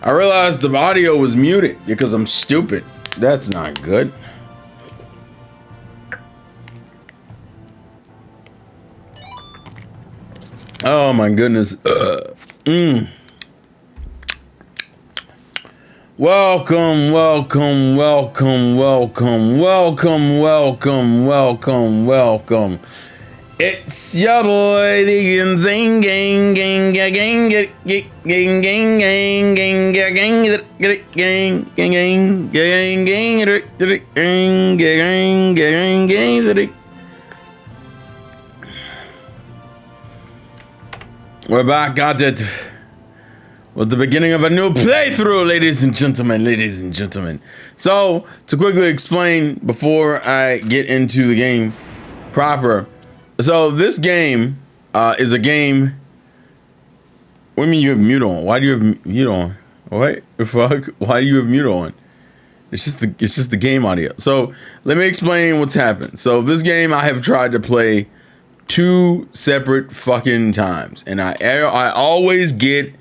I realized the audio was muted because I'm stupid. That's not good. Oh my goodness. Welcome, welcome, welcome, welcome, welcome, welcome, welcome, welcome. It's your boy, the Zing Gang Gang Gang Gang Gang Gang Gang Gang Gang Gang Gang Gang Gang. We're back at it with the beginning of a new playthrough, ladies and gentlemen, ladies and gentlemen. So, to quickly explain before I get into the game proper. So, this game is a game. What do you mean you have mute on? Why do you have mute on? What the fuck? Why do you have mute on? It's just the game audio. So, let me explain what's happened. So, this game I have tried to play 2 separate fucking times, and I always get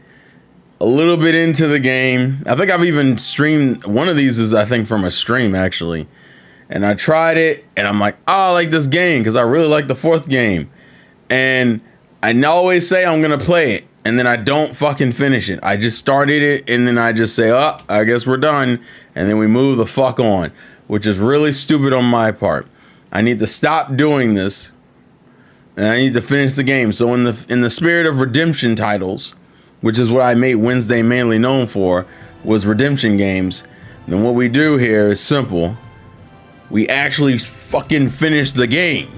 a little bit into the game. I think I've even streamed one of these is I think from a stream actually, and I tried it and I'm like, oh, I like this game because I really like the 4th game, and I always say I'm gonna play it and then I don't fucking finish it. I just started it and then I just say, oh, I guess we're done, and then we move the fuck on, which is really stupid on my part. I need to stop doing this. And I need to finish the game. So in the spirit of redemption titles, which is what I made Wednesday mainly known for, was redemption games. Then what we do here is simple. We actually fucking finish the game.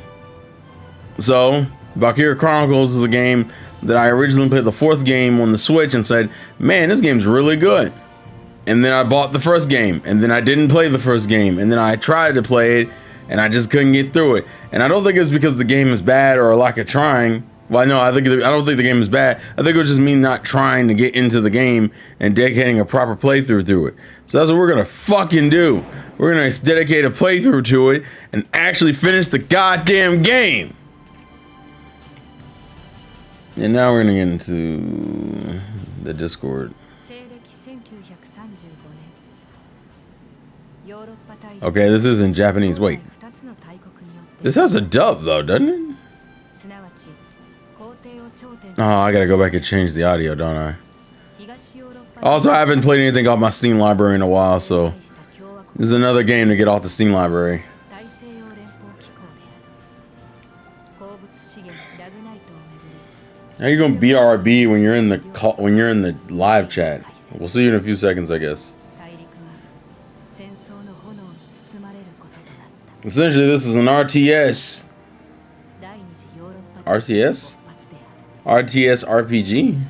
So Valkyria Chronicles is a game that I originally played the 4th game on the Switch and said, man, this game's really good. And then I bought the 1st game, and then I didn't play the 1st game, and then I tried to play it, and I just couldn't get through it. And I don't think it's because the game is bad or a lack of trying. Well, no, I don't think the game is bad. I think it was just me not trying to get into the game and dedicating a proper playthrough to it. So that's what we're gonna fucking do. We're gonna dedicate a playthrough to it and actually finish the goddamn game. And now we're gonna get into the Discord. Okay, this is in Japanese. Wait. This has a dub though, doesn't it? Oh, I gotta go back and change the audio, don't I? Also, I haven't played anything off my Steam library in a while, so this is another game to get off the Steam library. How you gonna BRB when you're in the live chat? We'll see you in a few seconds, I guess. Essentially, this is an RTS. RTS? RTS RPG?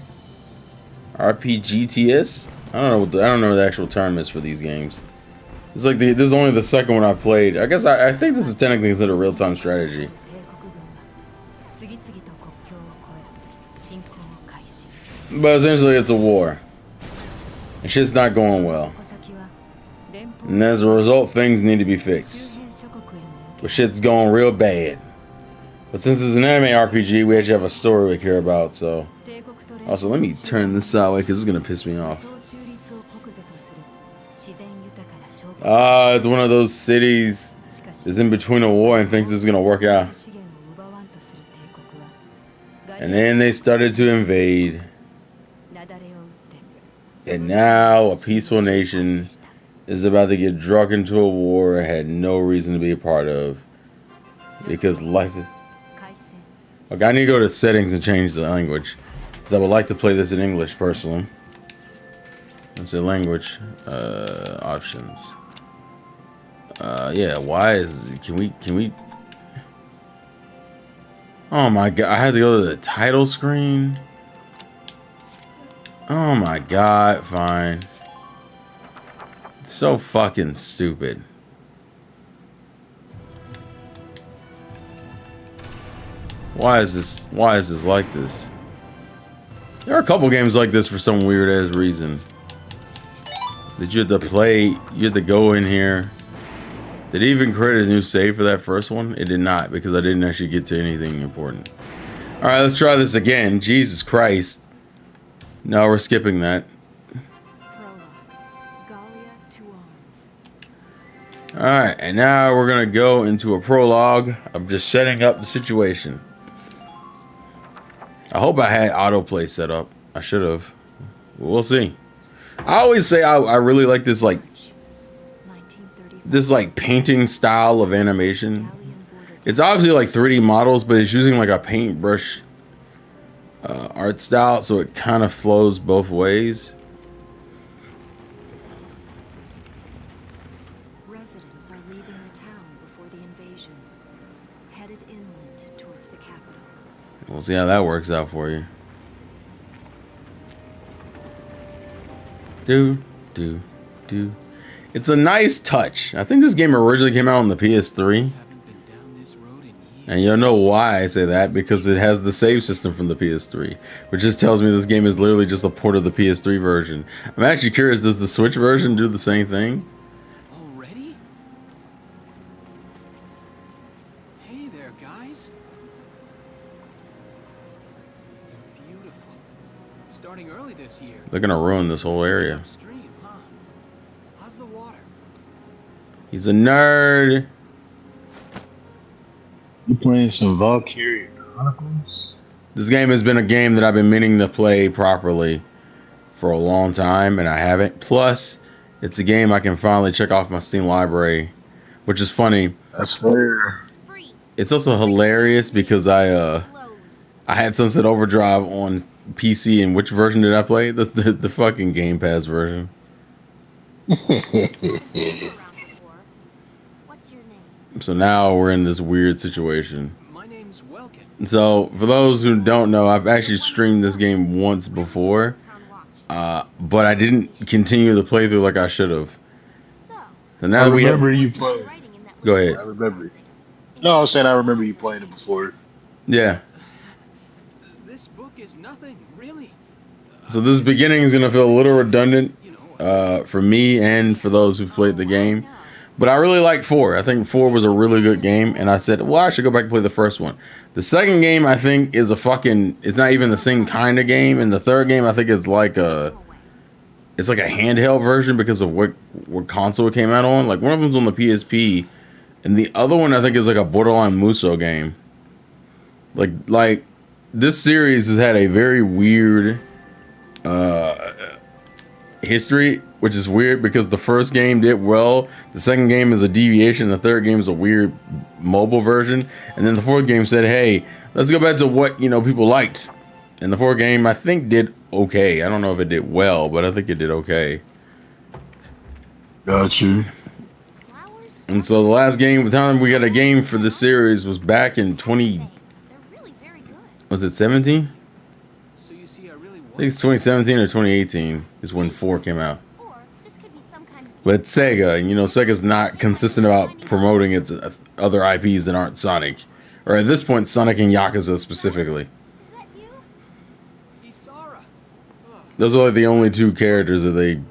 RPGTS? I don't know what the actual term is for these games. It's like this is only the 2nd one I played. I guess I think this is technically considered real-time strategy. But essentially, it's a war. And shit's not going well. And as a result, things need to be fixed. But shit's going real bad. But since it's an anime RPG, we actually have a story we care about, so. Also, let me turn this that way because it's gonna piss me off. It's one of those cities that's in between a war and thinks it's gonna work out. And then they started to invade. And now a peaceful nation is about to get drunk into a war it had no reason to be a part of. Because life is... Okay, I need to go to settings and change the language. Because I would like to play this in English, personally. Let's say language. Options. Yeah, why is... Can we... Oh my god, I had to go to the title screen? Oh my god, fine. So fucking stupid. Why is this like this? There are a couple games like this for some weird ass reason. That you have to play, you have to go in here. Did it even create a new save for that first one? It did not, because I didn't actually get to anything important. Alright, let's try this again. Jesus Christ. No, we're skipping that. All right, and now we're gonna go into a prologue. I'm just setting up the situation. I hope I had autoplay set up. I should have. We'll see. I always say I really like this like painting style of animation. It's obviously like 3D models, but it's using like a paintbrush art style, so it kind of flows both ways. Residents are leaving the town before the invasion, headed inland towards the capital. We'll see how that works out for you. It's a nice touch. I think this game originally came out on the PS3. And you'll know why I say that, because it has the save system from the PS3, which just tells me this game is literally just a port of the PS3 version. I'm actually curious, does the Switch version do the same thing? Already? Hey there, guys. You're beautiful. Starting early this year. They're gonna ruin this whole area. Upstream, huh? How's the water? He's a nerd. You playing some Valkyria Chronicles? This game has been a game that I've been meaning to play properly for a long time, and I haven't. Plus, it's a game I can finally check off my Steam library, which is funny. That's fair. It's also hilarious because I had Sunset Overdrive on PC, and which version did I play? The fucking Game Pass version. So now we're in this weird situation. My name's Welkin. So for those who don't know, I've actually streamed this game once before, but I didn't continue the playthrough like I should have. So now that we have, you playing. go ahead. I remember. No, I was saying I remember you playing it before. Yeah. This book is nothing, really. So this beginning is gonna feel a little redundant for me and for those who've played the game. But I really like 4. I think 4 was a really good game, and I said, well, I should go back and play the first one. The second game, I think, is it's not even the same kind of game, and the third game, I think, is like a handheld version because of what console it came out on. Like, one of them's on the PSP, and the other one, I think, is like a borderline Musou game. Like this series has had a very weird history, which is weird because the first game did well, the second game is a deviation, the third game is a weird mobile version, and then the fourth game said, hey, let's go back to what people liked. And the fourth game, I think, did okay. I don't know if it did well, but I think it did okay. Got you. And so the last game, the time we got a game for this series was back in was it 17? So you see, I think it's 2017 or 2018 is when 4 came out. But Sega, and Sega's not consistent about promoting its other IPs that aren't Sonic. Or at this point, Sonic and Yakuza specifically. Those are like the only 2 characters that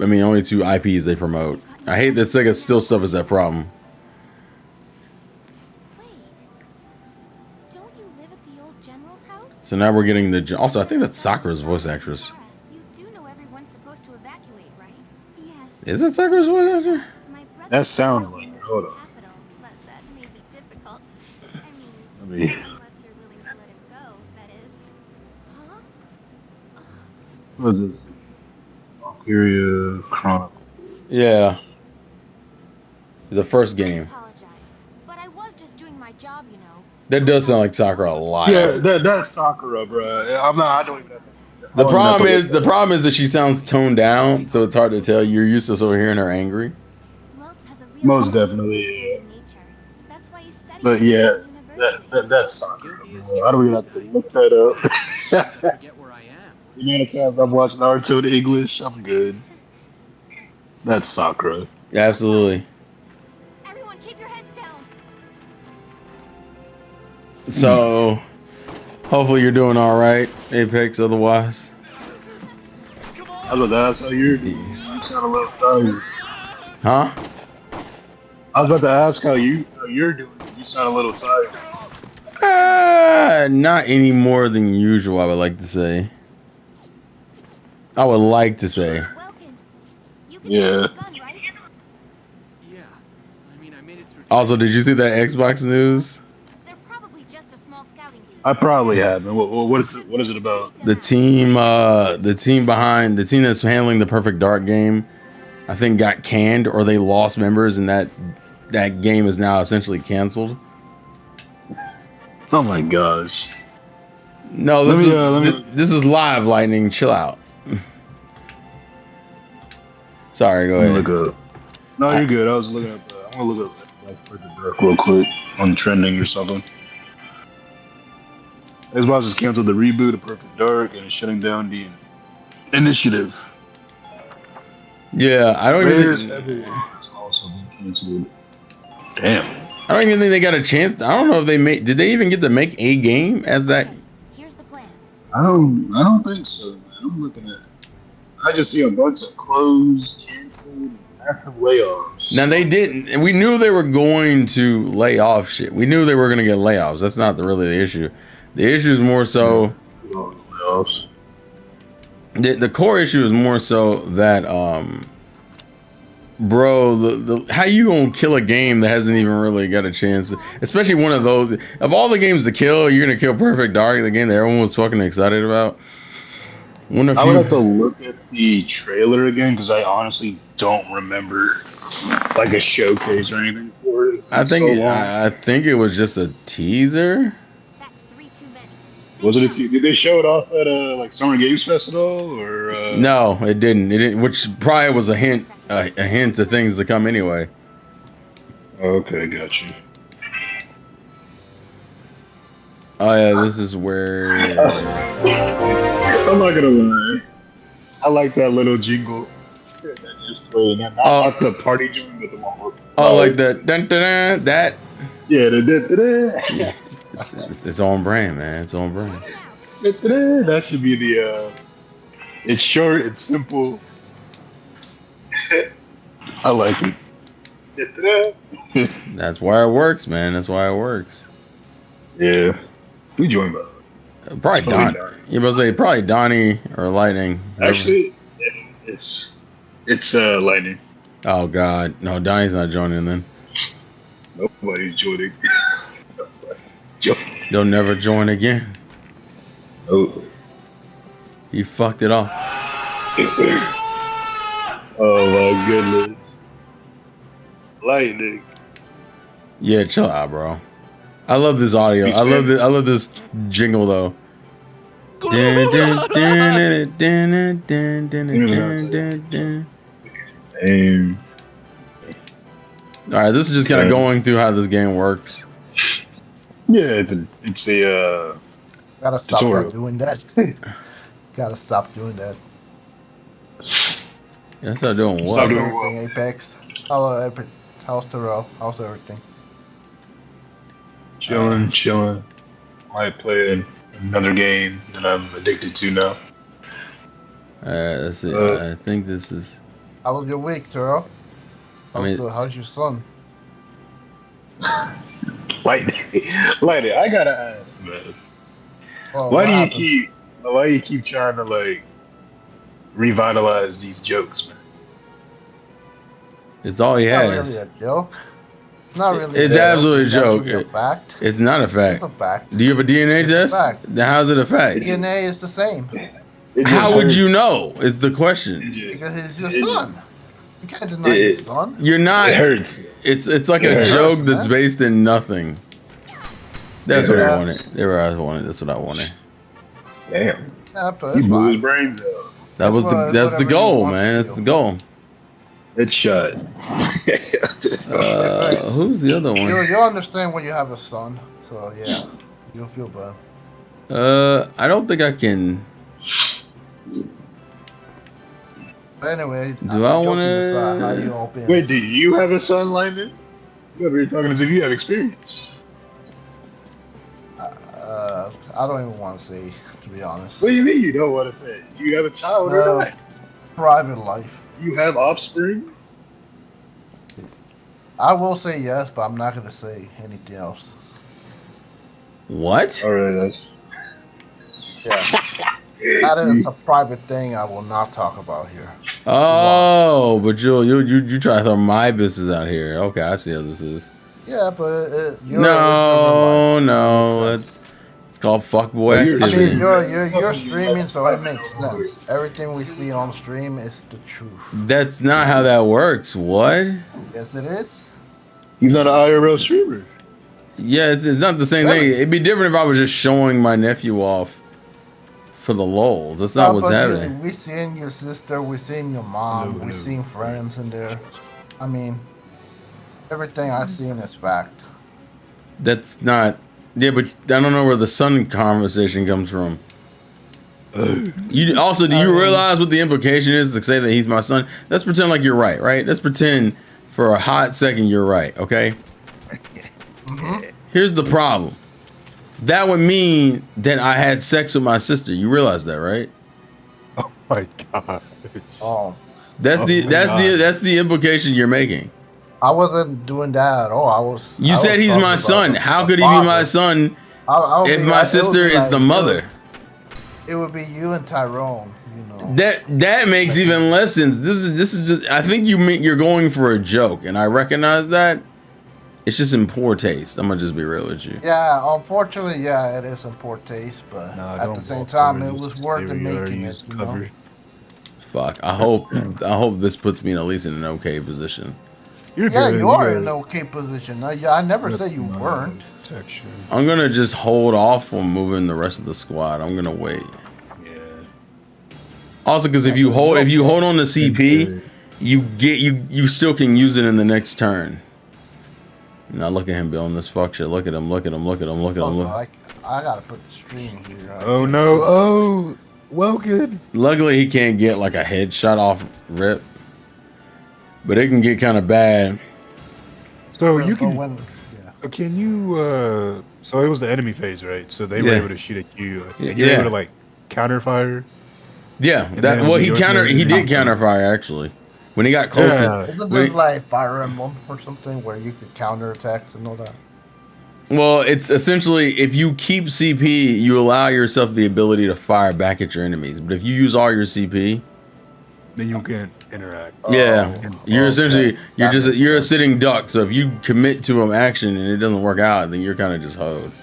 only 2 IPs they promote. I hate that Sega still suffers that problem. So now we're getting also, I think that's Sakura's voice actress. Is it Sakura's voice actor? That sounds like her. Hold on. I mean, what was it? Valkyria Chronicles. Yeah. The first game. That does sound like Sakura a lot. Yeah, that's Sakura, bro. I don't even. The problem is that she sounds toned down, so it's hard to tell. You're used to over hearing her angry. Most definitely, yeah. But yeah, that's Sakura, bro. I don't even have to look that up. The amount of times I've watched Naruto in English, I'm good. That's Sakura. Yeah, absolutely. Everyone, keep your heads down. So, hopefully you're doing all right, Apex. Otherwise, I was about to ask how you're doing. You sound a little tired. huh? I was about to ask how you're doing. You sound a little tired. Not any more than usual. I would like to say. Yeah. Yeah. Also, did you see that Xbox news? They're probably just a small scouting team. I probably haven't. What is it about? The team that's handling the Perfect Dark game, I think got canned or they lost members, and that game is now essentially canceled. Oh my gosh. No, this is live, Lightning. Chill out. Sorry, go ahead. Look up. No, you're good. I was looking up. I'm gonna look up Perfect Dark real quick on trending or something. Xbox has canceled the reboot of Perfect Dark and is shutting down the initiative. Yeah, I don't even think Everyone has also been canceled. Damn. I don't even think they got a chance. I don't know if did they even get to make a game as that? Here's the plan. I don't think so, man. I'm looking at. I just see a bunch of closed, canceled, massive layoffs. Now they didn't. We knew they were going to lay off shit. We knew they were going to get layoffs. That's not really the issue. The issue is more so. Layoffs. The core issue is more so that, bro, the how you gonna kill a game that hasn't even really got a chance, especially one of those. Of all the games to kill, you're gonna kill Perfect Dark, the game that everyone was fucking excited about. I would have to look at the trailer again because I honestly don't remember like a showcase or anything for it. I think it was just a teaser. That's 3 too many. Was it a teaser? Did they show it off at like Summer Games Festival or? No, it didn't. It didn't, which probably was a hint to things to come anyway. Okay, got you. Oh yeah, this is where. I'm not gonna lie. I like that little jingle. That just played. Not the party jingle, but the one. Like the dun, dun, dun, that. Yeah, the Yeah, it's on brand, man. It's on brand. that should be the. It's short. It's simple. I like it. That's why it works, man. That's why it works. Yeah. We joined by Probably Don. You must say probably Donnie or Lightning. Actually, it's Lightning. Oh God, no, Donnie's not joining then. Nobody's joining. They'll never join again. Oh. He fucked it off. Oh my goodness. Lightning. Yeah, chill out, bro. I love this audio. I love this jingle though. Dun, dun, dun, dun, dun, dun, dun, dun, dun. All right, this is just kind of going through how this game works. Yeah, it's a Gotta stop doing that. Gotta stop doing that. Yeah, stop doing what? Stop doing Everything, Apex. How's Terrell? How's everything? Chilling. Might play another game that I'm addicted to now. Alright, that's it. I think this is. How was your week, Terrell? How's your son? Lightning, I gotta ask, man. Well, Why do you keep trying to like revitalize these jokes, man? It's all he Not has. really a joke. Not really. It's absolutely a joke. It's a fact. It's not a fact. It's a fact. Do you have a DNA It's test? a fact. Then how's it a fact? DNA is the same How would you know? Is the question. because it's your son. You can't deny your son. You're not. It hurts. It's like a joke that's based in nothing. That's what I wanted. That's what I wanted. Damn. Yeah, but He it's blew his fine. brains out. That's the whatever goal, you want man. to That's do. the goal. It's shut. Who's the other one? You'll understand when you have a son. So yeah, you'll feel bad. I don't think I can. But anyway, Do I wanna- How you all been? Wait, do you have a son, Lyndon? You're talking as if you have experience. I don't even want to say, to be honest. What do you mean you don't want to say? Do you have a child or No. not? Private life. You have offspring? I will say yes, but I'm not gonna say anything else. What? Alright, that's... Yeah. That is a private thing I will not talk about here. Oh, but you try to throw my business out here. Okay, I see how this is. Yeah, but No. It's called fuckboy Oh, you're I activity. mean, streaming. you're streaming, so it makes sense. Everything we see on stream is the truth. That's not how that works. What? Yes, it is. He's not an IRL streamer. Yeah, it's not the same thing. Really? It'd be different if I was just showing my nephew off for the lulz. That's not what's happening. We seen your sister, we seen your mom, we seen friends in there. I mean, everything I seen is fact. That's not. Yeah, but I don't know where the son conversation comes from. You also, do you realize what the implication is to say that he's my son? Let's pretend like you're right, right? Let's pretend for a hot second you're right, okay? Here's the problem. That would mean that I had sex with my sister. You realize that, right? Oh my god. Oh, That's the implication you're making. I wasn't doing that at all. You said he's my son. How could he be my son if my sister is the mother? It would be you and Tyrone. You know. That makes even less sense. This is just. I think you're going for a joke, and I recognize that. It's just in poor taste. I'm gonna just be real with you. Yeah, unfortunately, yeah, it is in poor taste, but at the same time, it was worth it making it. You know? Fuck. I hope this puts me at least in an okay position. You are in an okay position. I never said you weren't. I'm gonna just hold off on moving the rest of the squad. I'm gonna wait. Yeah. Also, because if you hold on to CP, you still can use it in the next turn. Now look at him building this fuck shit. Look at him. Look at him. Look at him. Look at him. Look. I gotta put the stream here. Oh no! Oh, well, good. Luckily, he can't get like a headshot off rip, but it can get kind of bad. So you can. So can you? So it was the enemy phase, right? So they were able to shoot at you, and you were able to like counter fire. Yeah. He did counter fire actually. When he got closer. Yeah. Isn't this like Fire Emblem or something where you could counter attacks and all that? Well, it's essentially if you keep CP, you allow yourself the ability to fire back at your enemies. But if you use all your CP, then you can't interact. Yeah, you're essentially you're a sitting duck. So if you commit to an action and it doesn't work out, then you're kind of just hoed.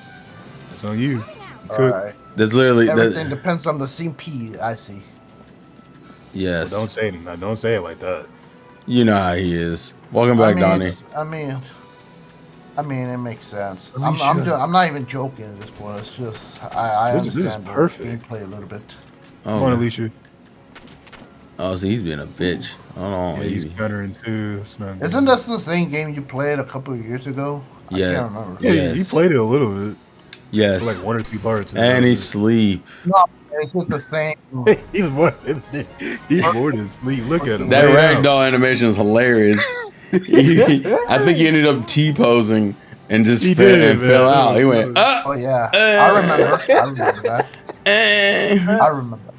It's on you. Alright. That's literally everything depends on the CP. I see. Yes. Well, don't say it like that. You know how he is. Welcome back, Donnie. I mean, it makes sense. I'm not even joking at this point. It's just I understand the gameplay a little bit. Come on, Alicia. Oh, see, he's being a bitch. Hold on. Yeah, he's countering too. Isn't this the same game you played a couple of years ago? Yeah. I can't remember. Yeah, you played it a little bit. Yes. For like 1 or 2 parts. And he sleep. No, it's the same. He's more than sleep. Look at him. That ragdoll animation is hilarious. I think he ended up T-posing and just fell out. He went, oh yeah. I remember that. I remember.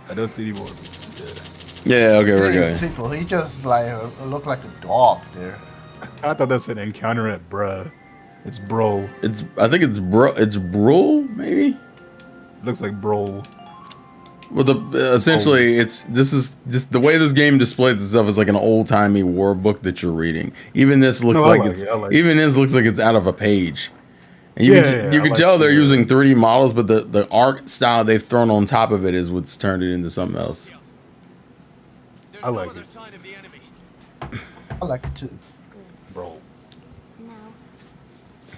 I don't see anymore. Yeah, okay, we're good. People, he just like looked like a dog there. I thought that's an encounter at bruh. It's bro. I think it's bro. It's bro, maybe. Looks like bro. Well, essentially, it's the way this game displays itself is like an old timey war book that you're reading. Even this looks this looks like it's out of a page. And you can tell they're using 3D models, but the art style they've thrown on top of it is what's turned it into something else. I like it. I like it too. Bro. Now,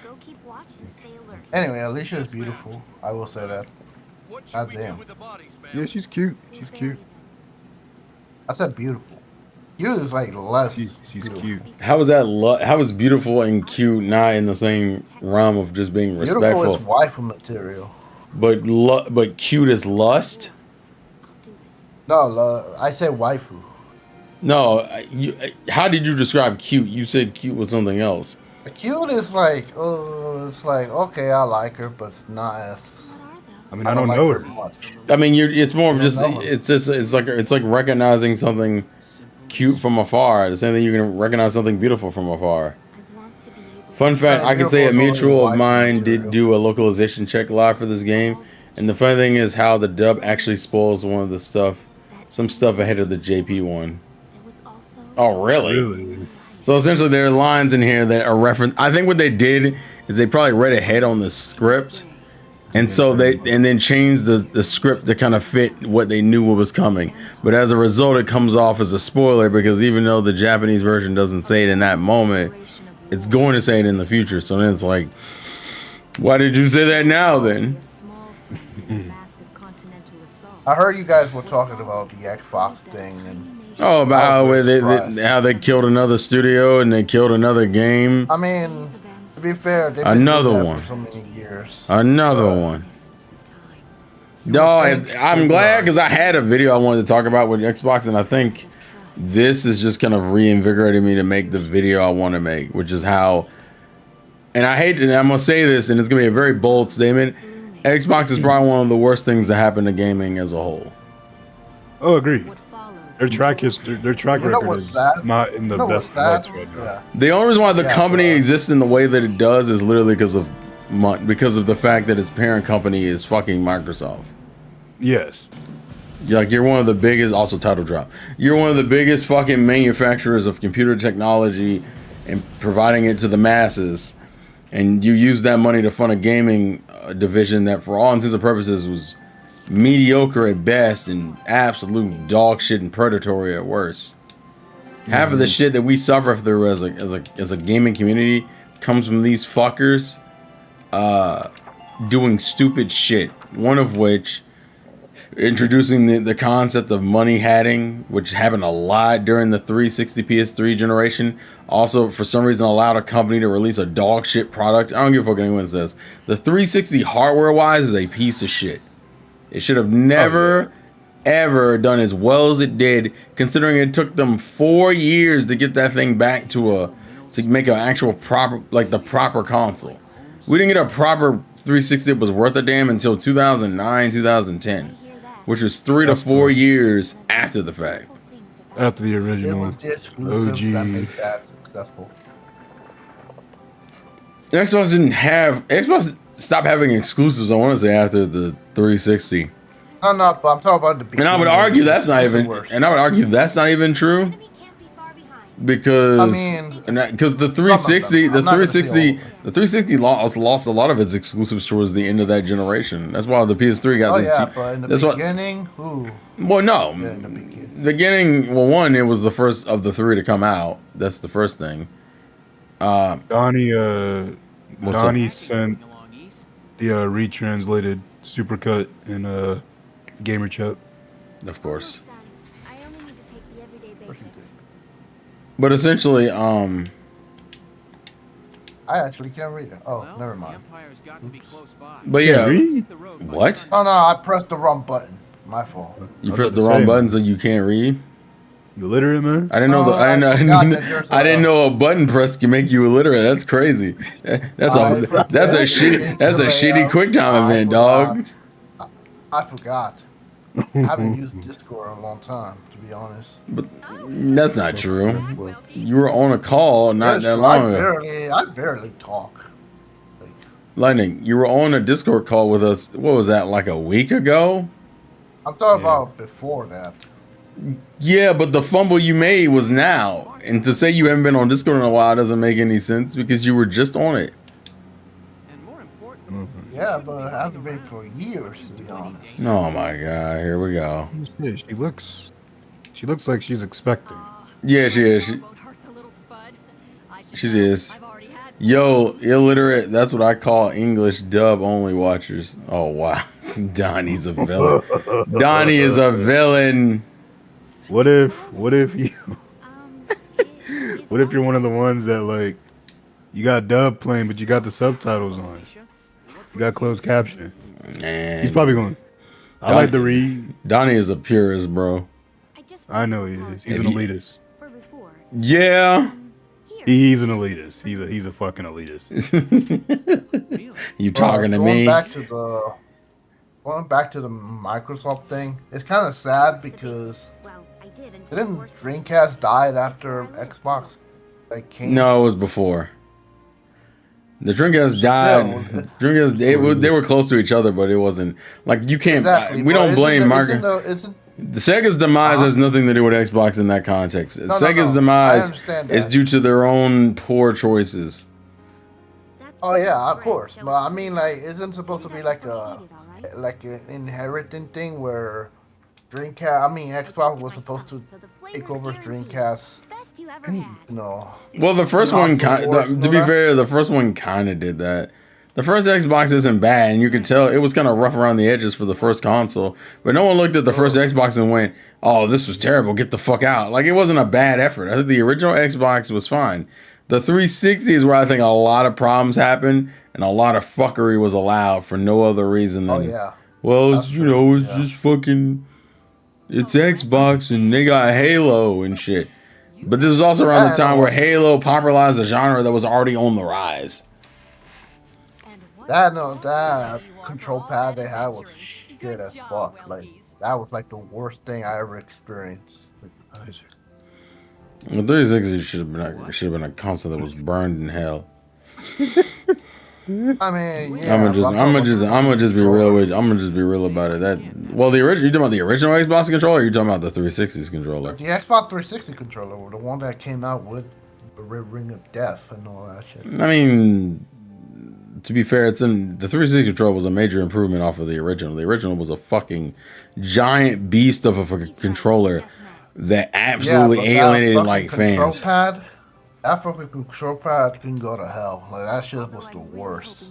go keep watching, stay alert. Anyway, Alicia is beautiful. I will say that. God damn. Yeah, she's cute. She's cute. I said beautiful. Cute is like less. She's cute. How is that? How is beautiful and cute not in the same realm of just being respectful? Beautiful is waifu material. But cute is lust. No, I said waifu. No, how did you describe cute? You said cute was something else. Cute is like, it's like okay, I like her, but it's not as. I mean, I don't know her. I mean, it's more of it's like recognizing something cute from afar. The same thing you can recognize something beautiful from afar. Fun fact: I can say a mutual of mine did do a localization check live for this game, and the funny thing is how the dub actually spoils one of the some stuff ahead of the JP one. Oh, really? So essentially, there are lines in here that are referenced. I think what they did is they probably read ahead on the script, and so then changed the script to kind of fit what they knew what was coming. But as a result, it comes off as a spoiler because even though the Japanese version doesn't say it in that moment, it's going to say it in the future. So then it's like, why did you say that now then? I heard you guys were talking about the Xbox thing and. Oh, about how they killed another studio and they killed another game. I mean, to be fair, they've been another doing that one for so many years. Another one. No, I'm glad because I had a video I wanted to talk about with Xbox, and I think this is just kind of reinvigorating me to make the video I want to make, which is how. And I hate, and I'm gonna say this, and it's gonna be a very bold statement. Xbox is probably one of the worst things that happened to gaming as a whole. Oh, agree. Their track record is not in the best lights right now. Yeah. The only reason why the company exists in the way that it does is literally because of the fact that its parent company is fucking Microsoft. Yes. You're one of the biggest, also title drop. You're one of the biggest fucking manufacturers of computer technology and providing it to the masses. And you use that money to fund a gaming division that for all intents and purposes was mediocre at best and absolute dog shit and predatory at worst. Half of the shit that we suffer through as a gaming community comes from these fuckers doing stupid shit. One of which introducing the concept of money hatting, which happened a lot during the 360 PS3 generation. Also, for some reason, allowed a company to release a dog shit product. I don't give a fuck what anyone says. The 360 hardware wise is a piece of shit. It should have never, ever done as well as it did, considering it took them 4 years to get that thing back to make an actual proper, like the proper console. We didn't get a proper 360 that was worth a damn until 2009, 2010, which was 3 to 4 years after the fact. After the original. It was the exclusives that made that successful. Xbox stopped having exclusives, I want to say, after the 360. No, but I'm talking about the beginning. And I would argue that's not even true. Because the 360 lost a lot of its exclusives towards the end of that generation. That's why the PS3 got but in the beginning, well, no. In the beginning, well, one, it was the first of the 3 to come out. That's the first thing. Donnie sent the retranslated supercut in gamer chat. Of course. But essentially, I actually can't read it. Oh, never mind. But yeah, what? Oh no, I pressed the wrong button. My fault. You pressed the wrong button, so you can't read. You illiterate, man? I didn't know. I didn't know a button press can make you illiterate. That's crazy. That's a shitty QuickTime event, dog. I forgot. I haven't used Discord in a long time, to be honest. But that's not true. You were on a call not that long ago. I barely talk. Lightning, you were on a Discord call with us. What was that, like a week ago? I'm talking about before that. Yeah, but the fumble you made was now. And to say you haven't been on Discord in a while doesn't make any sense because you were just on it. Yeah, but I haven't been for years, to be honest. Oh my god, here we go. She looks like she's expecting. Yeah, she is. She is. Yo, illiterate, that's what I call English dub only watchers. Oh wow. Donnie's a villain. Donnie is a villain. What if you what if you're one of the ones that like you got dub playing but you got the subtitles on? You got closed captioning. Man. He's probably going, I like to read. Donnie is a purist, bro. I know he is. He's an elitist. Yeah. He's an elitist. He's a fucking elitist. You talking to me? Going back to the Microsoft thing, it's kind of sad because didn't Dreamcast died after Xbox came? No, it was before. The Dreamcast died. Dreamcast, they were close to each other, but it wasn't like you can't. Exactly, we don't blame Microsoft. The Sega's demise has nothing to do with Xbox in that context. Sega's demise is due to their own poor choices. Oh yeah, of course. But I mean, like, isn't supposed to be like an inheriting thing where Xbox was supposed to take over Dreamcast. No. Well, the first one, to be fair, the first one kind of did that. The first Xbox isn't bad, and you could tell it was kind of rough around the edges for the first console. But no one looked at the first Xbox and went, "Oh, this was terrible. Get the fuck out!" Like, it wasn't a bad effort. I think the original Xbox was fine. The 360 is where I think a lot of problems happened, and a lot of fuckery was allowed for no other reason than, well, it's, it's just fucking, it's Xbox, and they got Halo and shit. But this is also around the time where Halo popularized a genre that was already on the rise. That control pad they had was shit as fuck. Like, that was like the worst thing I ever experienced. The 360 should have been a console that was burned in hell. I mean, yeah, I'm gonna just be real about it. You talking about the original Xbox controller, or you talking about the 360's controller? The Xbox 360 controller, the one that came out with the Ring of Death and all that shit. I mean, to be fair, the 360 controller was a major improvement off of the original. The original was a fucking giant beast of a controller that absolutely alienated like fans. That fucking control pad can go to hell. Like, that shit was the worst.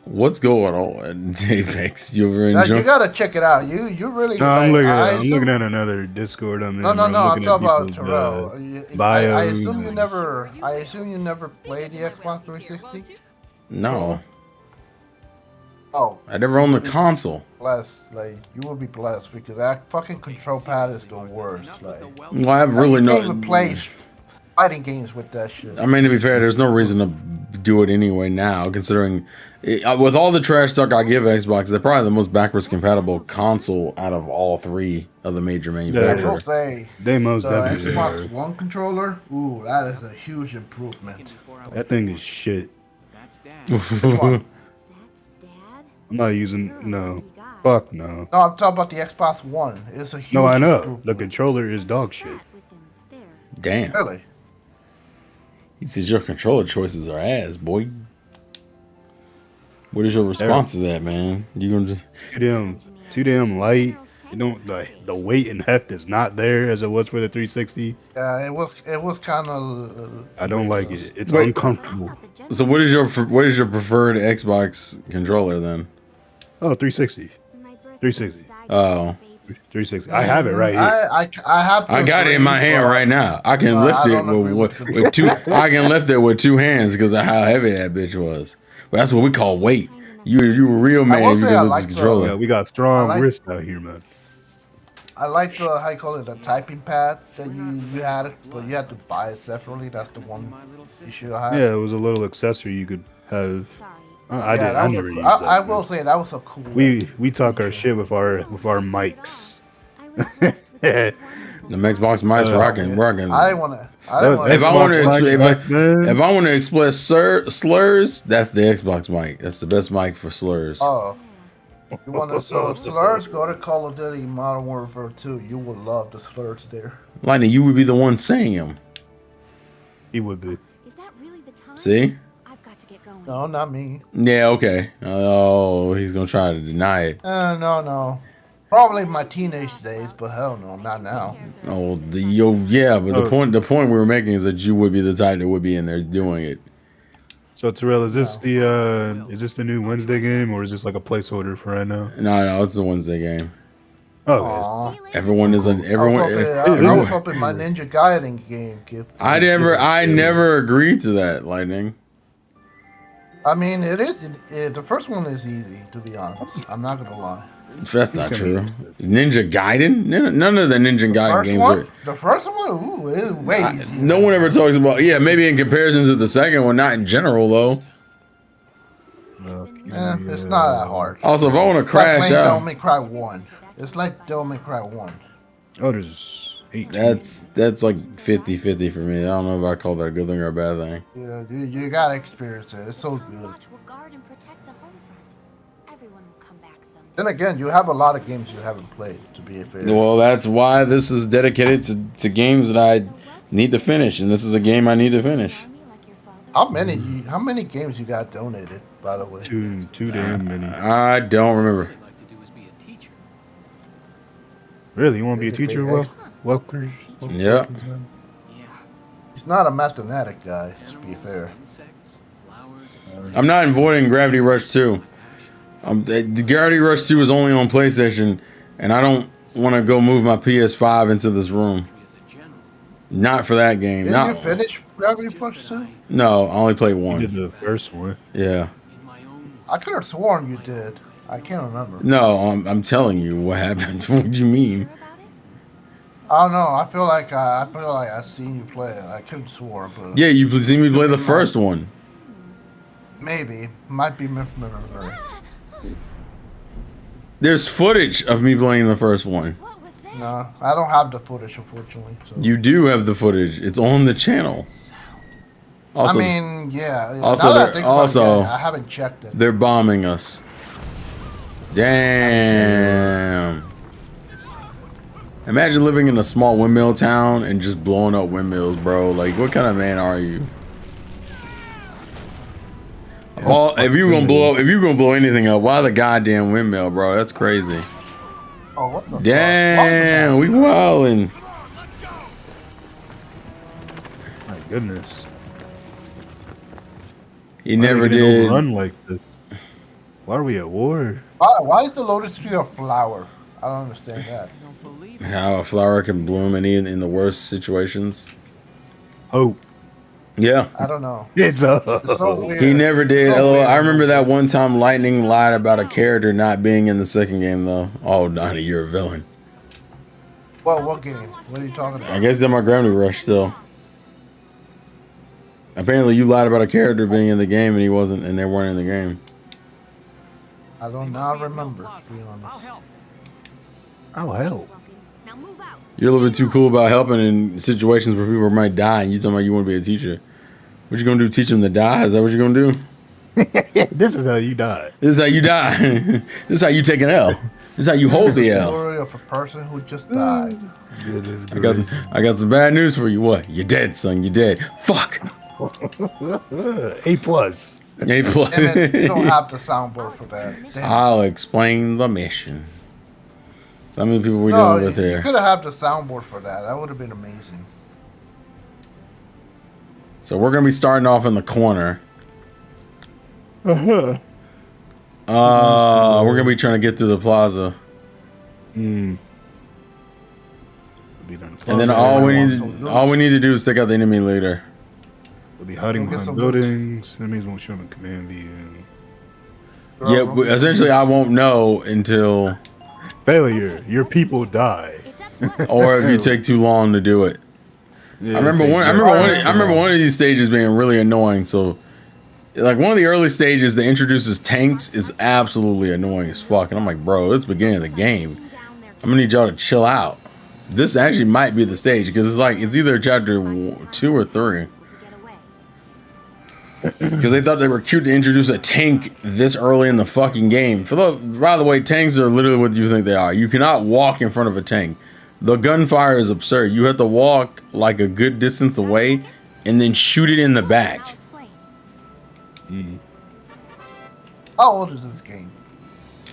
What's going on, Apex? You gotta check it out. You really. No, I'm looking at another Discord. I'm talking about Terrell. I assume you never played the Xbox 360. No. Oh. I never owned the console. Blessed, like, you will be blessed because that fucking control pad is the worst. Like, well, I have really no. You can't even play fighting games with that shit. I mean, to be fair, there's no reason to do it anyway now, considering with all the trash talk I give Xbox, they're probably the most backwards compatible console out of all three of the major manufacturers. I will say, they most the definitely Xbox One controller, ooh, that is a huge improvement. That thing is shit. Which one? I'm not using Fuck no. No, I'm talking about the Xbox One. It's a huge No, I know. improvement. The controller is dog shit. Damn. Really? He says your controller choices are ass, boy. What is your response to that, man? You gonna just too damn light. You don't the weight and heft is not there as it was for the 360. Yeah, it was kind of. I don't like it. It's uncomfortable. So what is your preferred Xbox controller then? Oh, 360. 360. Oh. 360. I have it right here. I got it in my hand right now. I can lift it with two. I can lift it with two hands because of how heavy that bitch was. But that's what we call weight. You a real man if you can lift this controller. Yeah, we got strong wrists out here, man. I like the how you call it, the typing pad that you had, but you had to buy it separately. That's the one you should have. Yeah, it was a little accessory you could have. I will say that was a cool. We talk our shit with our mics. The Xbox mics rocking. I want to. If I want to express slurs, that's the Xbox mic. That's the best mic for slurs. Oh, you want to slurs? Go to Call of Duty Modern Warfare 2. You would love the slurs there. Lightning, you would be the one saying them. He would be. Is that really the time? See? I've got to get going. No, not me. Yeah, okay. Oh, he's gonna try to deny it. No. Probably my teenage days, but hell no, not now. Oh, but the point we were making is that you would be the type that would be in there doing it. So Terrell, is this the new Wednesday game, or is this like a placeholder for right now? No, it's the Wednesday game. Oh, everyone is an everyone. I was hoping my Ninja Gaiden game. I never agreed to that, Lightning. I mean, it is. The first one is easy, to be honest. I'm not gonna lie. That's not true. Ninja Gaiden? None of the Ninja Gaiden games are. The first one? Ooh, it is way easy. No one ever talks about. Yeah, maybe in comparison to the second one, not in general though. It's not that hard. Also, if I want to crash out, out, Devil May Cry 1. It's like Devil May Cry 1. Oh, there's 18. That's like 50-50 for me. I don't know if I call that a good thing or a bad thing. Yeah, you gotta experience it. It's so good. Then again, you have a lot of games you haven't played, to be fair. Well, that's why this is dedicated to games that I need to finish, and this is a game I need to finish. How many games you got donated, by the way? Too damn many. I don't remember. Really, you want to be a teacher? Welker? Yeah. He's not a mathematic guy, to be fair. I'm not avoiding Gravity Rush 2. The Gravity Rush 2 is only on PlayStation, and I don't want to go move my PS5 into this room. Not for that game. Didn't you finish Gravity Rush 2? No, I only played one. You did the first one. Yeah. I could have sworn you did. I can't remember. No, I'm telling you what happened. What do you mean? I don't know. I feel like I seen you play it. I could have sworn, but Yeah, you seen me play the first one. Maybe. Might be memory. There's footage of me playing the first one. No, I don't have the footage, unfortunately. So. You do have the footage. It's on the channel. Also, I mean, yeah. Also, I haven't checked it. They're bombing us. Damn. Imagine living in a small windmill town and just blowing up windmills, bro. Like, what kind of man are you? If you're gonna blow anything up, why the goddamn windmill, bro? That's crazy. Oh, what the Damn, fuck? we wildin'. My goodness. He never did. Run like this. Why are we at war? Why is the lotus tree a flower? I don't understand that. How a flower can bloom in the worst situations. Oh. Yeah. I don't know. It's so weird. He never did. So I remember that one time Lightning lied about a character not being in the second game, though. Oh, Donnie, you're a villain. Well, what game? What are you talking about? I guess they're my Gravity Rush still. Apparently, you lied about a character being in the game and he wasn't, and they weren't in the game. I don't now remember, to be honest. I'll help. You're a little bit too cool about helping in situations where people might die, and you talking about you want to be a teacher. What you gonna do? Teach them to die? Is that what you're gonna do? This is how you die. This is how you die. This is how you take an L. This is how you hold the L. Story of a person who just died. I got some bad news for you. What? You're dead, son. You're dead. Fuck. A plus. A plus. You don't have the soundboard for that. Damn. I'll explain the mission. So how many people we dealing with here? You could have had the soundboard for that. That would have been amazing. So we're gonna be starting off in the corner. We're gonna be trying to get through the plaza. And then all we need to do is take out the enemy leader. We'll be hiding behind buildings. Enemies won't show them command the Yeah, but essentially I won't know until failure. Your people die. or if you take too long to do it. Yeah, I remember one of these stages being really annoying. So, like one of the early stages that introduces tanks is absolutely annoying as fuck. And I'm like, bro, it's the beginning of the game. I'm gonna need y'all to chill out. This actually might be the stage because it's either chapter 2 or 3. Because they thought they were cute to introduce a tank this early in the fucking game. By the way, tanks are literally what you think they are. You cannot walk in front of a tank. The gunfire is absurd. You have to walk like a good distance away and then shoot it in the back. How old is this game?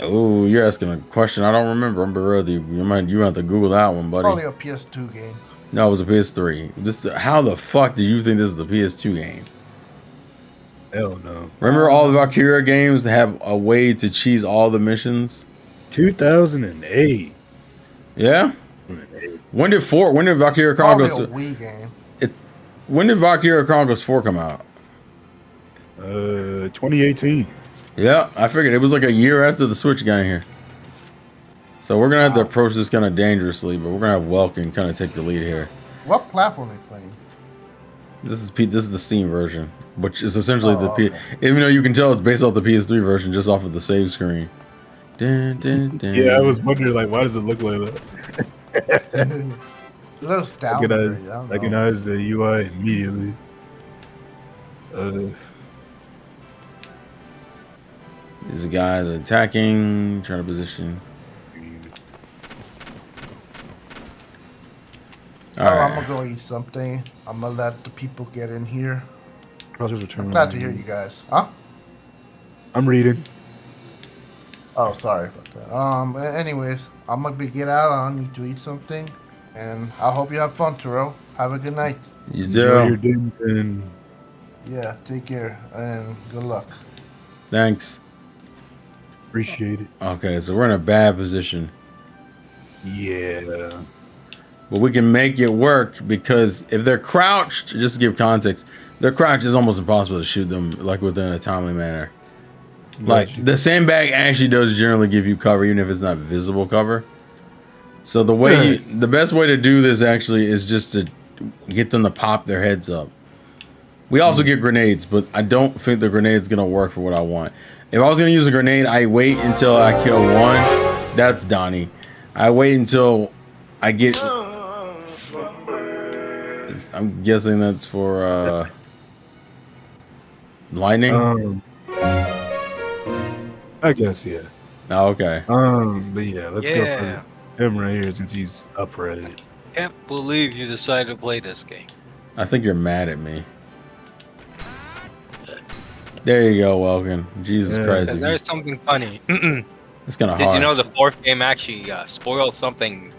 Oh, you're asking a question I don't remember. I'm with you. You have to Google that one, buddy. Probably a PS2 game. No, it was a PS3. How the fuck do you think this is the PS2 game? Hell no. Remember all the Valkyria games that have a way to cheese all the missions? 2008. Yeah? When did Valkyria Chronicles? Probably a Wii game. When did Valkyria Chronicles 4 come out? 2018. Yeah, I figured it was like a year after the Switch got in here. So we're gonna have to approach this kind of dangerously, but we're gonna have Welkin kind of take the lead here. What platform are you playing? This is the Steam version, which is essentially even though you can tell it's based off the PS3 version just off of the save screen. Dun, dun, dun. Yeah, I was wondering like, why does it look like that? It looks down. Recognize the UI immediately. These guys attacking, trying to position. All right. I'm gonna go eat something. I'm gonna let the people get in here. I'm glad to hear you guys. Huh? I'm reading. Oh, sorry about that. Anyways, I'm gonna get out. I need to eat something, and I hope you have fun, Terrell. Have a good night. You Enjoy your do. day, and Yeah, take care and good luck. Thanks. appreciate it. Okay, so we're in a bad position. Yeah. But we can make it work because if they're crouched, just to give context, they're crouched is almost impossible to shoot them like within a timely manner. Like the sandbag actually does generally give you cover, even if it's not visible cover. So the way the best way to do this actually is just to get them to pop their heads up. We also get grenades, but I don't think the grenade's gonna work for what I want. If I was gonna use a grenade, I wait until I kill one. That's Donnie. I wait until I get. I'm guessing that's for lightning. I guess yeah. Oh, okay. But yeah, let's go for him right here since he's upright. Can't believe you decided to play this game. I think you're mad at me. There you go, Welkin. Jesus Christ. Because there's something funny. It's kind of hard. Did you know the fourth game actually spoiled something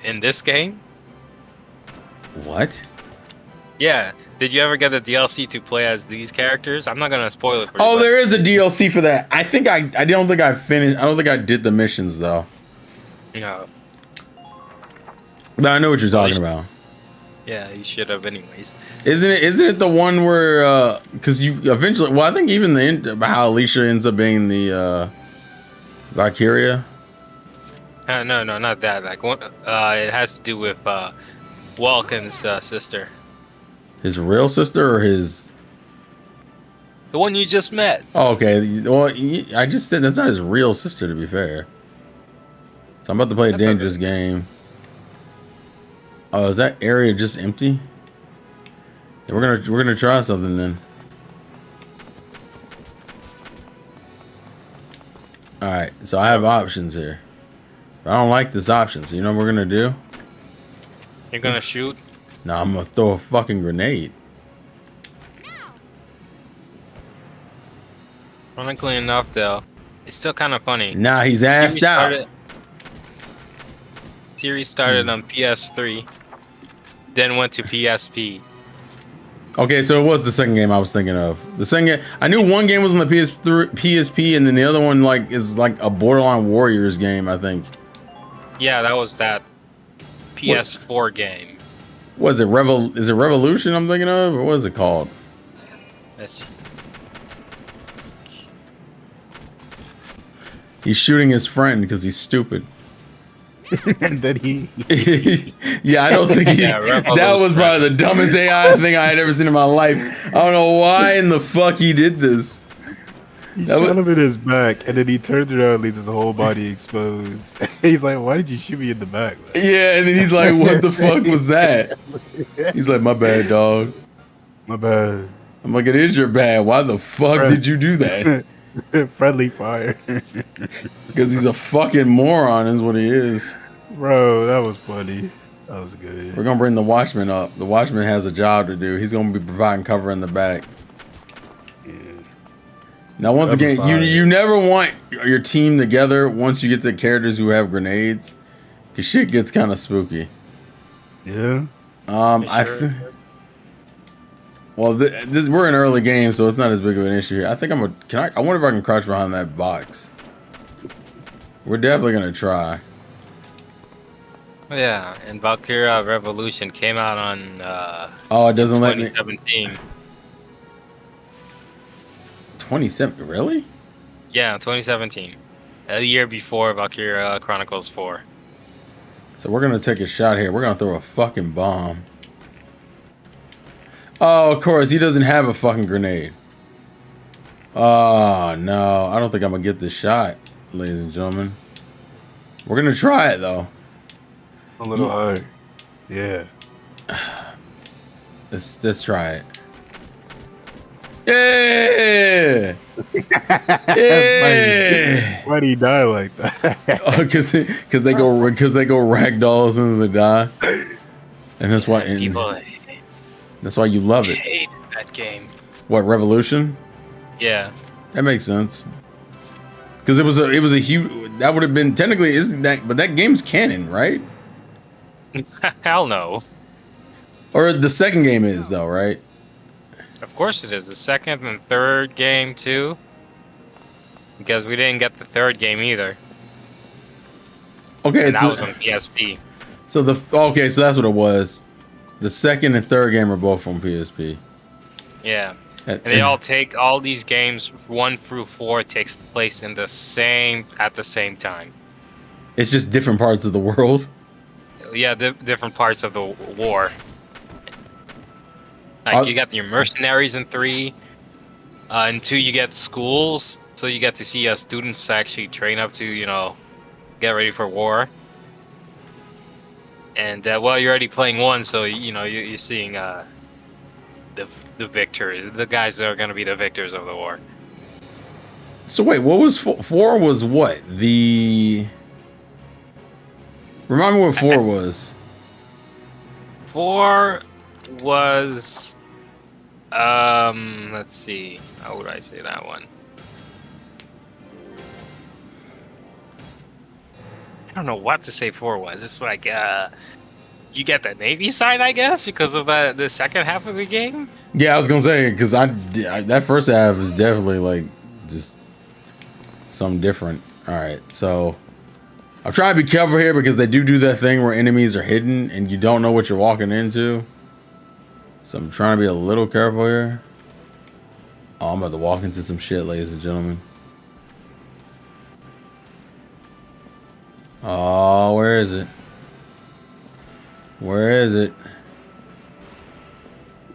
in this game? What? Yeah. Did you ever get the DLC to play as these characters? I'm not gonna spoil it for you. Oh, there is a DLC for that. I don't think I finished. I don't think I did the missions though. No. But I know what you're talking about. Yeah, you should have anyways. Isn't it the one where because you eventually, well, I think even the end how Alicia ends up being the Valkyria. No, not that. Like what? It has to do with Walken's sister. His real sister or his? The one you just met. Oh, okay. Well, I just said that's not his real sister, to be fair. So I'm about to play a dangerous game. Oh, is that area just empty? Yeah, we're gonna try something then. All right, so I have options here. But I don't like this option. So you know what we're gonna do? You're gonna shoot? No, I'm gonna throw a fucking grenade. Ironically enough, though, it's still kind of funny. Nah, he's assed out. Series started on PS3, then went to PSP. Okay, so it was the second game I was thinking of. The second game, I knew one game was on the PSP, and then the other one is like a Borderline Warriors game, I think. Yeah, that was that PS4 game. What is it? Is it Revolution I'm thinking of? Or what is it called? Let's see. He's shooting his friend because he's stupid. And then he yeah, I don't think that was probably the dumbest AI thing I had ever seen in my life. I don't know why in the fuck he did this. He shot him in his back, and then he turns around and leaves his whole body exposed. He's like, "Why did you shoot me in the back?" Yeah, and then he's like, "What the fuck was that?" He's like, "My bad, dog. My bad." I'm like, "It is your bad. Why the fuck did you do that?" Friendly fire. Because he's a fucking moron, is what he is. Bro, that was funny. That was good. We're gonna bring the Watchman up. The Watchman has a job to do. He's gonna be providing cover in the back. Now, once again, you never want your team together once you get to characters who have grenades, because shit gets kind of spooky. Yeah. Well, we're in early game, so it's not as big of an issue here. I think I wonder if I can crouch behind that box. We're definitely gonna try. Yeah, and Valkyria Revolution came out on it doesn't let me. 2017. 27, really? Yeah, 2017. A year before Valkyria Chronicles 4. So we're gonna take a shot here. We're gonna throw a fucking bomb. Oh, of course, he doesn't have a fucking grenade. Oh, no. I don't think I'm gonna get this shot, ladies and gentlemen. We're gonna try it, though. A little higher. Yeah. Let's try it. Yeah! Yeah. Why do you die like that? Because they go ragdoll as soon as they die, and that's why People that's why you love it. hate that game. What, Revolution? Yeah. That makes sense. Because it was a huge, that would have been technically, isn't that, but that game's canon, right? Hell no. Or the second game is though, right? Of course it is. The second and third game too. Because we didn't get the third game either. Okay, And that was on PSP. So okay, so that's what it was. The second and third game are both from PSP. Yeah. And they all take, all these games 1 through 4 takes place in at the same time. It's just different parts of the world. Yeah, different parts of the war. Like you got your mercenaries in 3. In 2 you get schools, so you get to see students actually train up to, you know, get ready for war. And well, you're already playing 1, so you know you're seeing the victors, the guys that are going to be the victors of the war. So wait, what was 4? Was what? Remind me what 4 was. 4 was let's see, how would I say that one? I don't know what to say 4 was. It's like you get the Navy side, I guess, because of the second half of the game. Yeah, I was gonna say, because that first half is definitely like just something different. All right, so I'm trying to be careful here because they do that thing where enemies are hidden and you don't know what you're walking into. So I'm trying to be a little careful here. Oh, I'm about to walk into some shit, ladies and gentlemen. Oh, where is it? Where is it?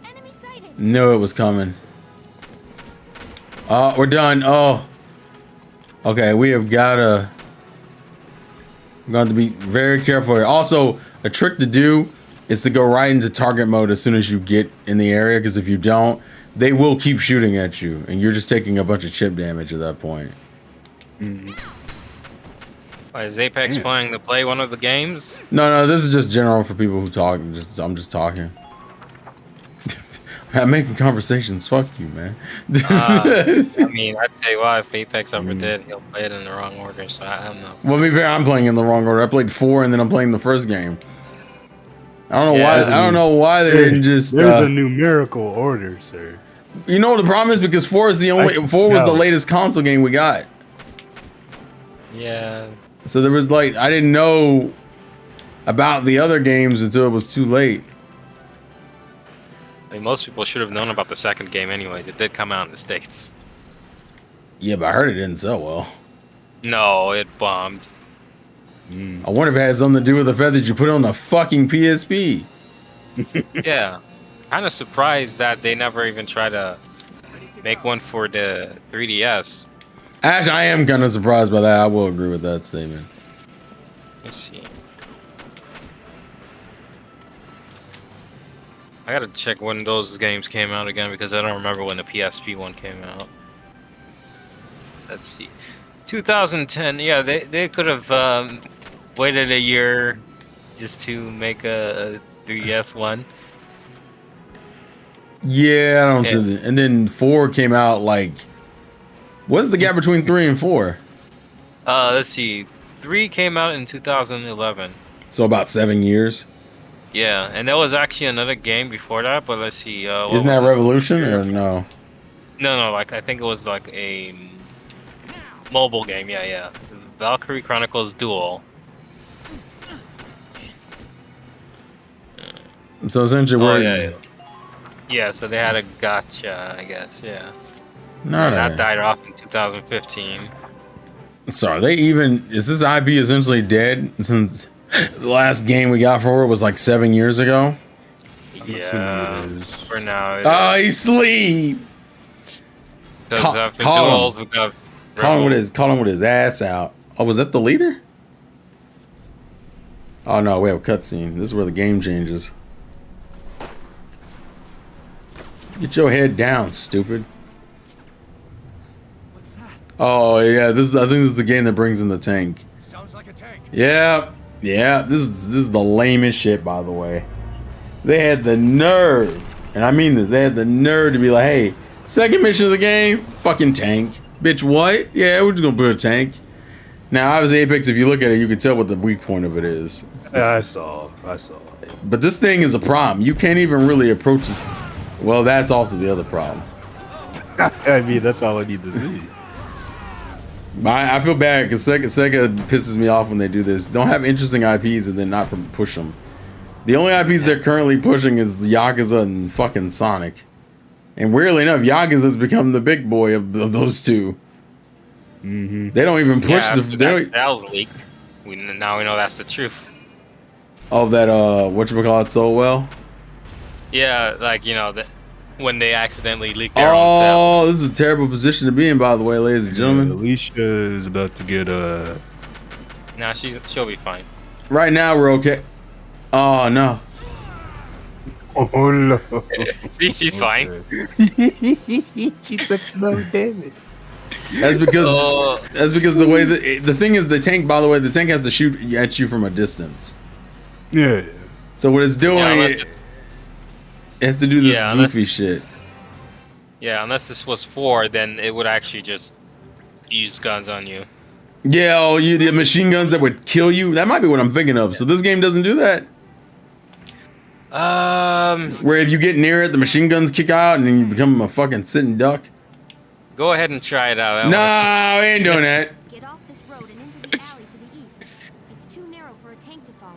Enemy sighted. Knew it was coming. Oh, we're done. Oh. Okay, we have gotta... We're going to be very careful here. Also, a trick to do is to go right into target mode as soon as you get in the area, because if you don't, they will keep shooting at you, and you're just taking a bunch of chip damage at that point. Is Apex planning to play one of the games? No, this is just general for people who talk. I'm just talking. I'm making conversations. Fuck you, man. I mean, I'd say, well, if Apex ever did, he'll play it in the wrong order, so I don't know. Well, to be fair, I'm playing in the wrong order. I played 4 and then I'm playing the first game. I don't know why. I don't know why they didn't just. There's a numerical order, sir. You know what the problem is? Because 4 is the only. 4 was the latest console game we got. Yeah. So there was like, I didn't know about the other games until it was too late. I mean, most people should have known about the second game anyways. It did come out in the States. Yeah, but I heard it didn't sell well. No, it bombed. I wonder if it had something to do with the fact that you put it on the fucking PSP. Yeah. Kind of surprised that they never even tried to make one for the 3DS. Actually, I am kind of surprised by that. I will agree with that statement. Let's see. I gotta check when those games came out again because I don't remember when the PSP one came out. Let's see. 2010. Yeah, they could have waited a year just to make a 3DS one. Yeah, I don't see that. And then 4 came out like... What's the gap between 3 and 4? Let's see. 3 came out in 2011. So about 7 years? Yeah, and there was actually another game before that, but let's see. Isn't that Revolution or no? No, like I think it was like a mobile game. Yeah. Valkyria Chronicles Duel. So essentially, yeah. So they had a gotcha, I guess. Yeah. No, that died off in 2015. So are they even? Is this IP essentially dead since the last game we got for it was like 7 years ago? Yeah. For now. Oh, he's asleep. Call him with his ass out. Oh, was that the leader? Oh no, we have a cutscene. This is where the game changes. Get your head down, stupid. Oh yeah, this is, I think this is the game that brings in the tank. Sounds like a tank. Yeah, yeah. This is the lamest shit, by the way. They had the nerve, and I mean this. They had the nerve to be like, "Hey, second mission of the game, fucking tank, bitch. What? Yeah, we're just gonna put a tank." Now, obviously, Apex, if you look at it, you can tell what the weak point of it is. Yeah, I saw. But this thing is a problem. You can't even really approach this. Well, that's also the other problem. I mean, that's all I need to see. I feel bad because Sega pisses me off when they do this. Don't have interesting IPs and then not push them. The only IPs they're currently pushing is Yakuza and fucking Sonic. And weirdly enough, Yakuza's become the big boy of those two. Mm-hmm. They don't even push the. That was leaked. Now we know that's the truth. Of that, whatchamacallit so well? Yeah, like, you know, that when they accidentally leak their own Oh, cells. this is a terrible position to be in, by the way, ladies and gentlemen. Alicia is about to get Nah, she'll be fine. Right now, we're okay. Oh, no. Oh no. See, she's fine. She took no damage. That's because the way the thing is, the tank, by the way, the tank has to shoot at you from a distance. Yeah. So what it's doing, Yeah, it has to do this Yeah, goofy shit. Yeah, unless this was 4, then it would actually just use guns on you. Yeah, oh, the machine guns that would kill you. That might be what I'm thinking of. So this game doesn't do that. Where if you get near it, the machine guns kick out, and then you become a fucking sitting duck. Go ahead and try it out. No, we ain't doing that. Get off this road and into the alley to the east. It's too narrow for a tank to follow.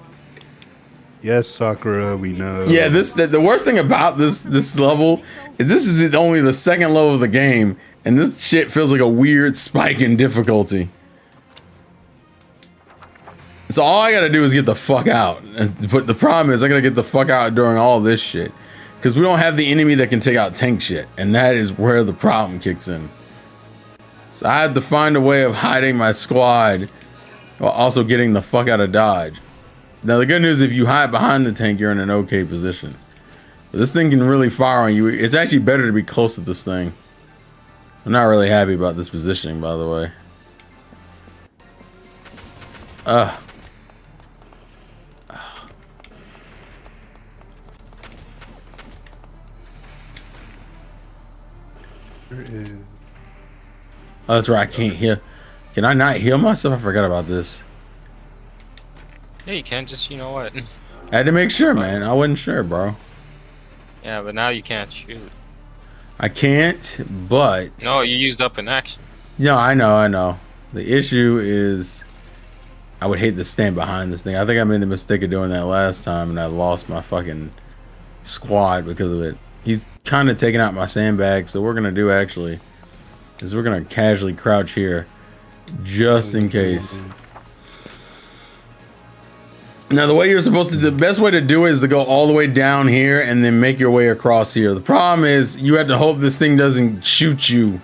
Yes, Sakura, we know. Yeah, the worst thing about this level is this is only the second level of the game, and this shit feels like a weird spike in difficulty. So all I gotta do is get the fuck out. But the problem is I gotta get the fuck out during all this shit. Because we don't have the enemy that can take out tank shit. And that is where the problem kicks in. So I have to find a way of hiding my squad while also getting the fuck out of Dodge. Now the good news, if you hide behind the tank, you're in an okay position. But this thing can really fire on you. It's actually better to be close to this thing. I'm not really happy about this positioning, by the way. Oh, that's right. I can't heal. Can I not heal myself? I forgot about this. Yeah, you can. Just, you know what? I had to make sure, man. I wasn't sure, bro. Yeah, but now you can't shoot. I can't, but... No, you used up an action. No, I know. The issue is... I would hate to stand behind this thing. I think I made the mistake of doing that last time, and I lost my fucking squad because of it. He's kind of taking out my sandbag, so what we're gonna do actually is we're gonna casually crouch here just in case. Now the way you're supposed to, the best way to do it is to go all the way down here and then make your way across here. The problem is you have to hope this thing doesn't shoot you,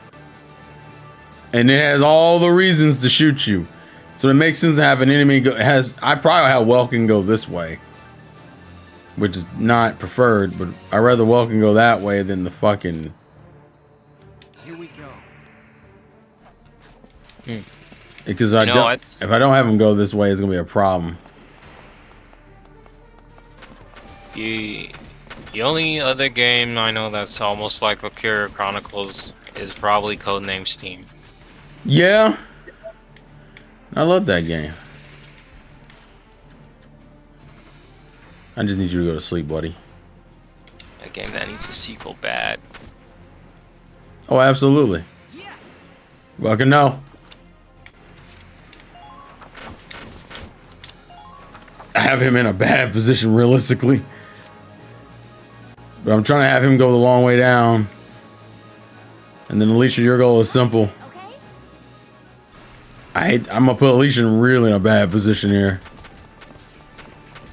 and it has all the reasons to shoot you, so it makes sense to have an enemy go. I probably have Welkin go this way, which is not preferred, but I'd rather Welkin go that way than the fucking... Here we go. Because if I don't have him go this way, it's gonna be a problem. The only other game I know that's almost like Valkyria Chronicles is probably Codename Steam. Yeah. I love that game. I just need you to go to sleep, buddy. A game that needs a sequel bad. Oh, absolutely. Yes. Welcome, no. I have him in a bad position, realistically. But I'm trying to have him go the long way down. And then Alicia, your goal is simple. Okay? I'm gonna put Alicia really in a bad position here.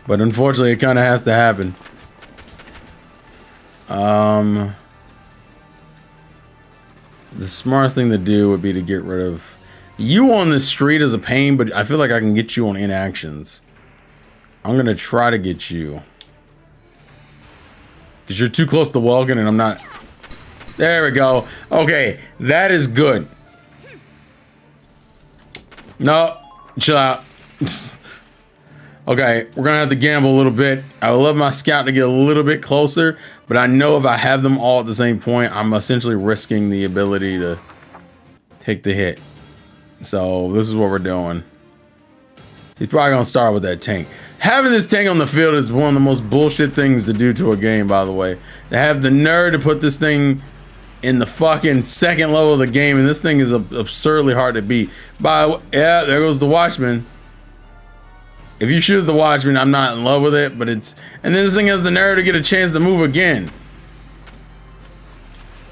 But unfortunately, it kind of has to happen. The smartest thing to do would be to get rid of you on the street as a pain, but I feel like I can get you on inactions. I'm gonna try to get you because you're too close to Welkin, and I'm not. There we go. Okay, that is good. No, chill out. Okay, we're gonna have to gamble a little bit. I would love my scout to get a little bit closer, but I know if I have them all at the same point, I'm essentially risking the ability to take the hit. So this is what we're doing. He's probably gonna start with that tank. Having this tank on the field is one of the most bullshit things to do to a game, by the way. To have the nerve to put this thing in the fucking second level of the game, and this thing is absurdly hard to beat. Yeah, there goes the Watchman. If you shoot the Watchman, I'm not in love with it, but it's... And then this thing has the nerve to get a chance to move again.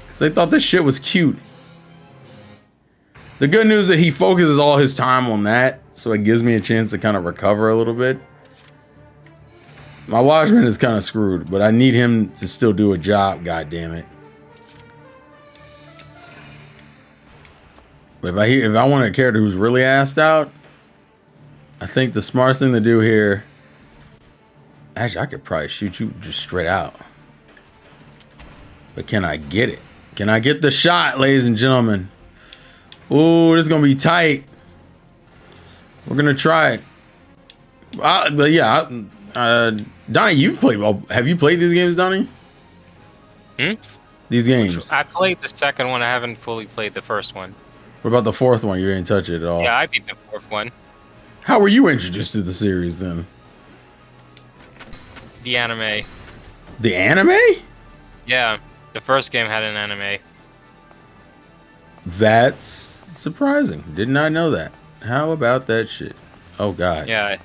Because they thought this shit was cute. The good news is that he focuses all his time on that, so it gives me a chance to kind of recover a little bit. My Watchman is kind of screwed, but I need him to still do a job, goddammit. But if I want a character who's really assed out, I think the smartest thing to do here... Actually, I could probably shoot you just straight out. But can I get it? Can I get the shot, ladies and gentlemen? Ooh, this is going to be tight. We're going to try it. But yeah, Donnie, you've played... Have you played these games, Donnie? These games. I played the second one. I haven't fully played the first one. What about the fourth one? You didn't touch it at all. Yeah, I beat the fourth one. How were you introduced to the series then? The anime. The anime? Yeah, the first game had an anime. That's surprising. Did not know that. How about that shit? Oh god. Yeah,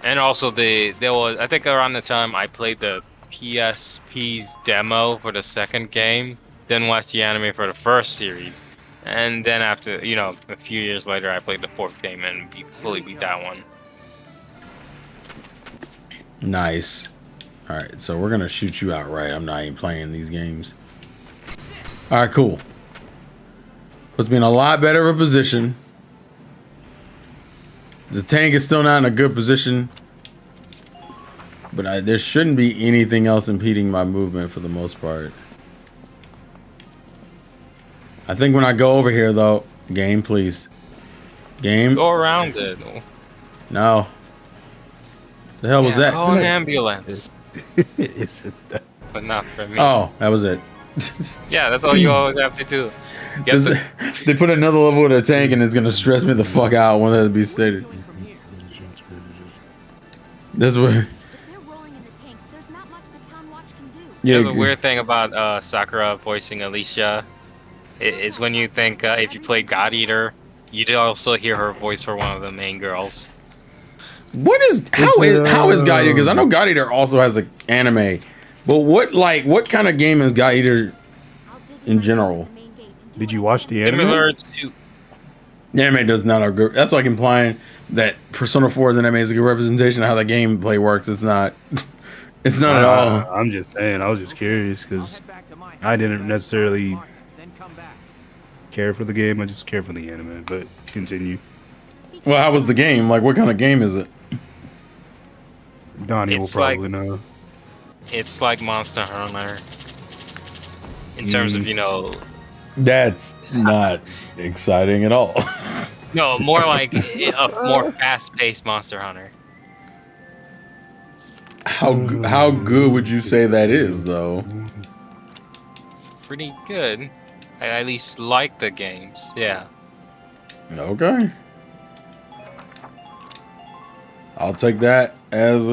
and also there was, I think around the time I played the PSP's demo for the second game, then watched the anime for the first series. And then after, you know, a few years later, I played the fourth game and fully beat that one. Nice. All right, so we're gonna shoot you outright. I'm not even playing these games. All right, cool. Puts me in a lot better of a position. The tank is still not in a good position, but there shouldn't be anything else impeding my movement for the most part. I think when I go over here, though, game, please. Game. Go around it. No. The hell was that? Call an ambulance. Isn't that? But not for me. Oh, that was it. Yeah, that's all you always have to do. They put another level with a tank, and it's gonna stress me the fuck out when that be stated. That's what. Yeah, the weird thing about Sakura voicing Alicia is when you think if you played God Eater, you'd also hear her voice for one of the main girls. How is God Eater? Because I know God Eater also has an anime, but what kind of game is God Eater in general? Did you watch the anime? Similar to... The anime does not have good. That's like implying that Persona 4's anime is a good representation of how the gameplay works. It's not. It's not at all. I'm just saying. I was just curious because I didn't necessarily care for the game. I just care for the anime. But continue. Well, how was the game? Like, what kind of game is it? Donnie will probably know. It's like Monster Hunter in terms of, you know. That's not exciting at all. No, more like a more fast-paced Monster Hunter. How good would you say that is, though? Pretty good. I at least like the games. Yeah. Okay. I'll take that as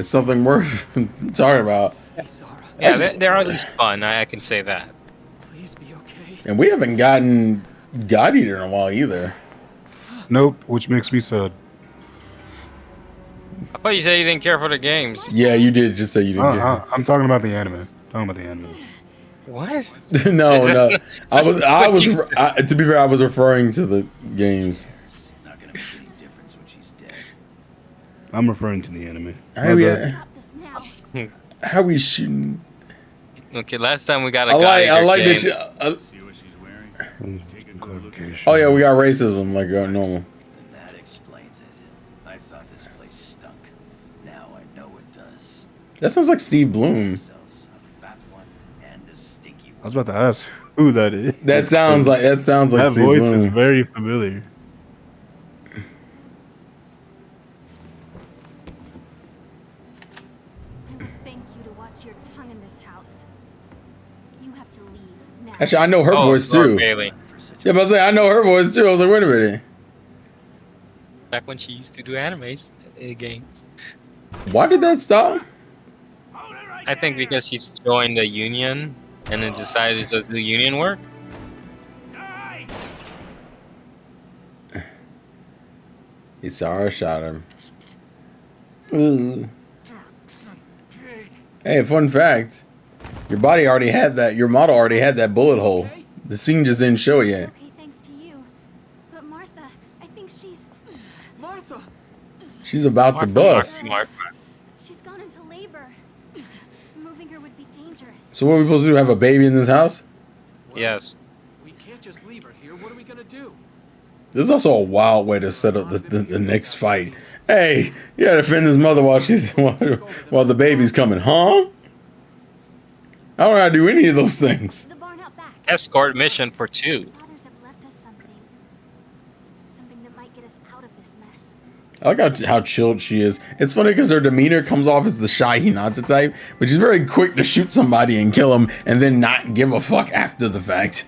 something worth talking about. Yeah, they're at least fun. I can say that. Please be okay. And we haven't gotten God Eater in a while either. Nope, which makes me sad. I thought you said you didn't care for the games. Yeah, you did just say you didn't care. I'm talking about the anime. What? No. To be fair, I was referring to the games. Not gonna make any difference when she's dead. I'm referring to the anime. How we shooting? Okay, last time we got a guy. I like that. See what she's wearing? Take a good look at Oh yeah, we got racism like normal. That explains it. I thought this place stunk. Now I know it does. That sounds like Steve Bloom. A fat one and a stinky one. I was about to ask who that is. That sounds like that Steve voice Bloom. is very familiar. you to watch your tongue in this house. You have to leave now. Actually, I know her voice Laura too. Bailey. Yeah, but I was like, I know her voice too. I was like, wait a minute. Back when she used to do animes games. Why did that stop? I think because she's joined the union and then decided to just do union work. He saw her, shot him. Ooh. Hey, fun fact. Your body already had that. Your model already had that bullet hole. The scene just didn't show it yet. Okay, thanks to you. But Martha, I think she's She's about to bust. she's gone into labor. Moving her would be dangerous. So what are we supposed to do? Have a baby in this house? Yes. We can't just leave her here. What are we gonna do? This is also a wild way to set up the next fight. Hey, you gotta defend his mother while while the baby's coming, huh? I don't know how to do any of those things. The barn out back. Escort mission for 2. Fathers have left us something. Something that might get us out of this mess. I like how chilled she is. It's funny because her demeanor comes off as the shy Hinata type, but she's very quick to shoot somebody and kill him and then not give a fuck after the fact.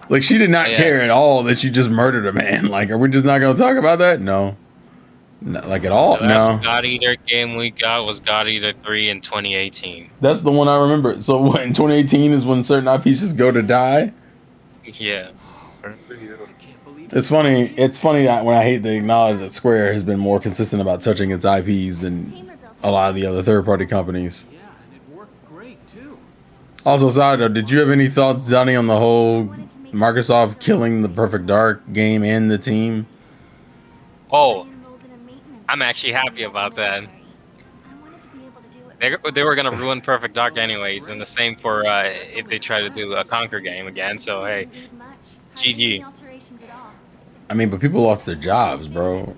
Like, she did not care at all that she just murdered a man. Like, are we just not going to talk about that? No. Not like at all? The last No. God Eater game we got was God Eater 3 in 2018. That's the one I remember. So what, in 2018 is when certain IPs just go to die? Yeah. It's funny that when I hate to acknowledge that Square has been more consistent about touching its IPs than a lot of the other third-party companies. Yeah, and it worked great too. Also, side note, did you have any thoughts, Donnie, on the whole Microsoft killing the Perfect Dark game and the team? Oh, I'm actually happy about that. They were gonna ruin Perfect Dark anyways, and the same for if they try to do a Conquer game again. So hey, GG. I mean, but people lost their jobs, bro.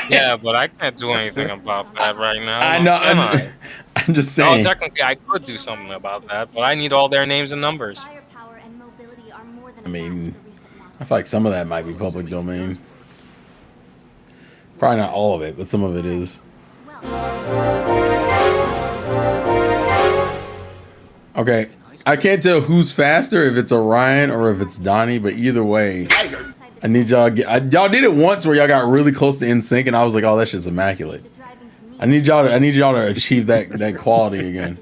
Yeah, but I can't do anything about that right now. I know. Can I? I'm just No, saying. technically I could do something about that, but I need all their names and numbers. I mean, I feel like some of that might be public domain. Probably not all of it, but some of it is. Okay, I can't tell who's faster, if it's Orion or if it's Donnie, but either way, I need y'all to get. Y'all did it once where y'all got really close to in sync, and I was like, "Oh, that shit's immaculate." I need y'all to achieve that quality again.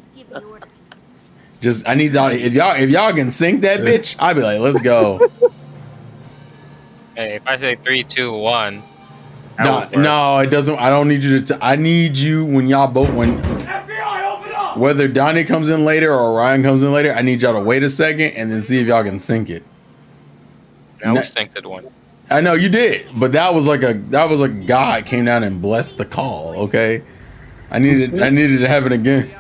I need y'all. If y'all can sync that bitch, I'd be like, "Let's go." Hey, if I say 3, 2, 1. No, it doesn't. I don't need you to. I need you when y'all both whether Donnie comes in later or Orion comes in later. I need y'all to wait a second and then see if y'all can sync it. Now we synced it one. I know you did, but that was like God came down and blessed the call. Okay, I needed to have it again.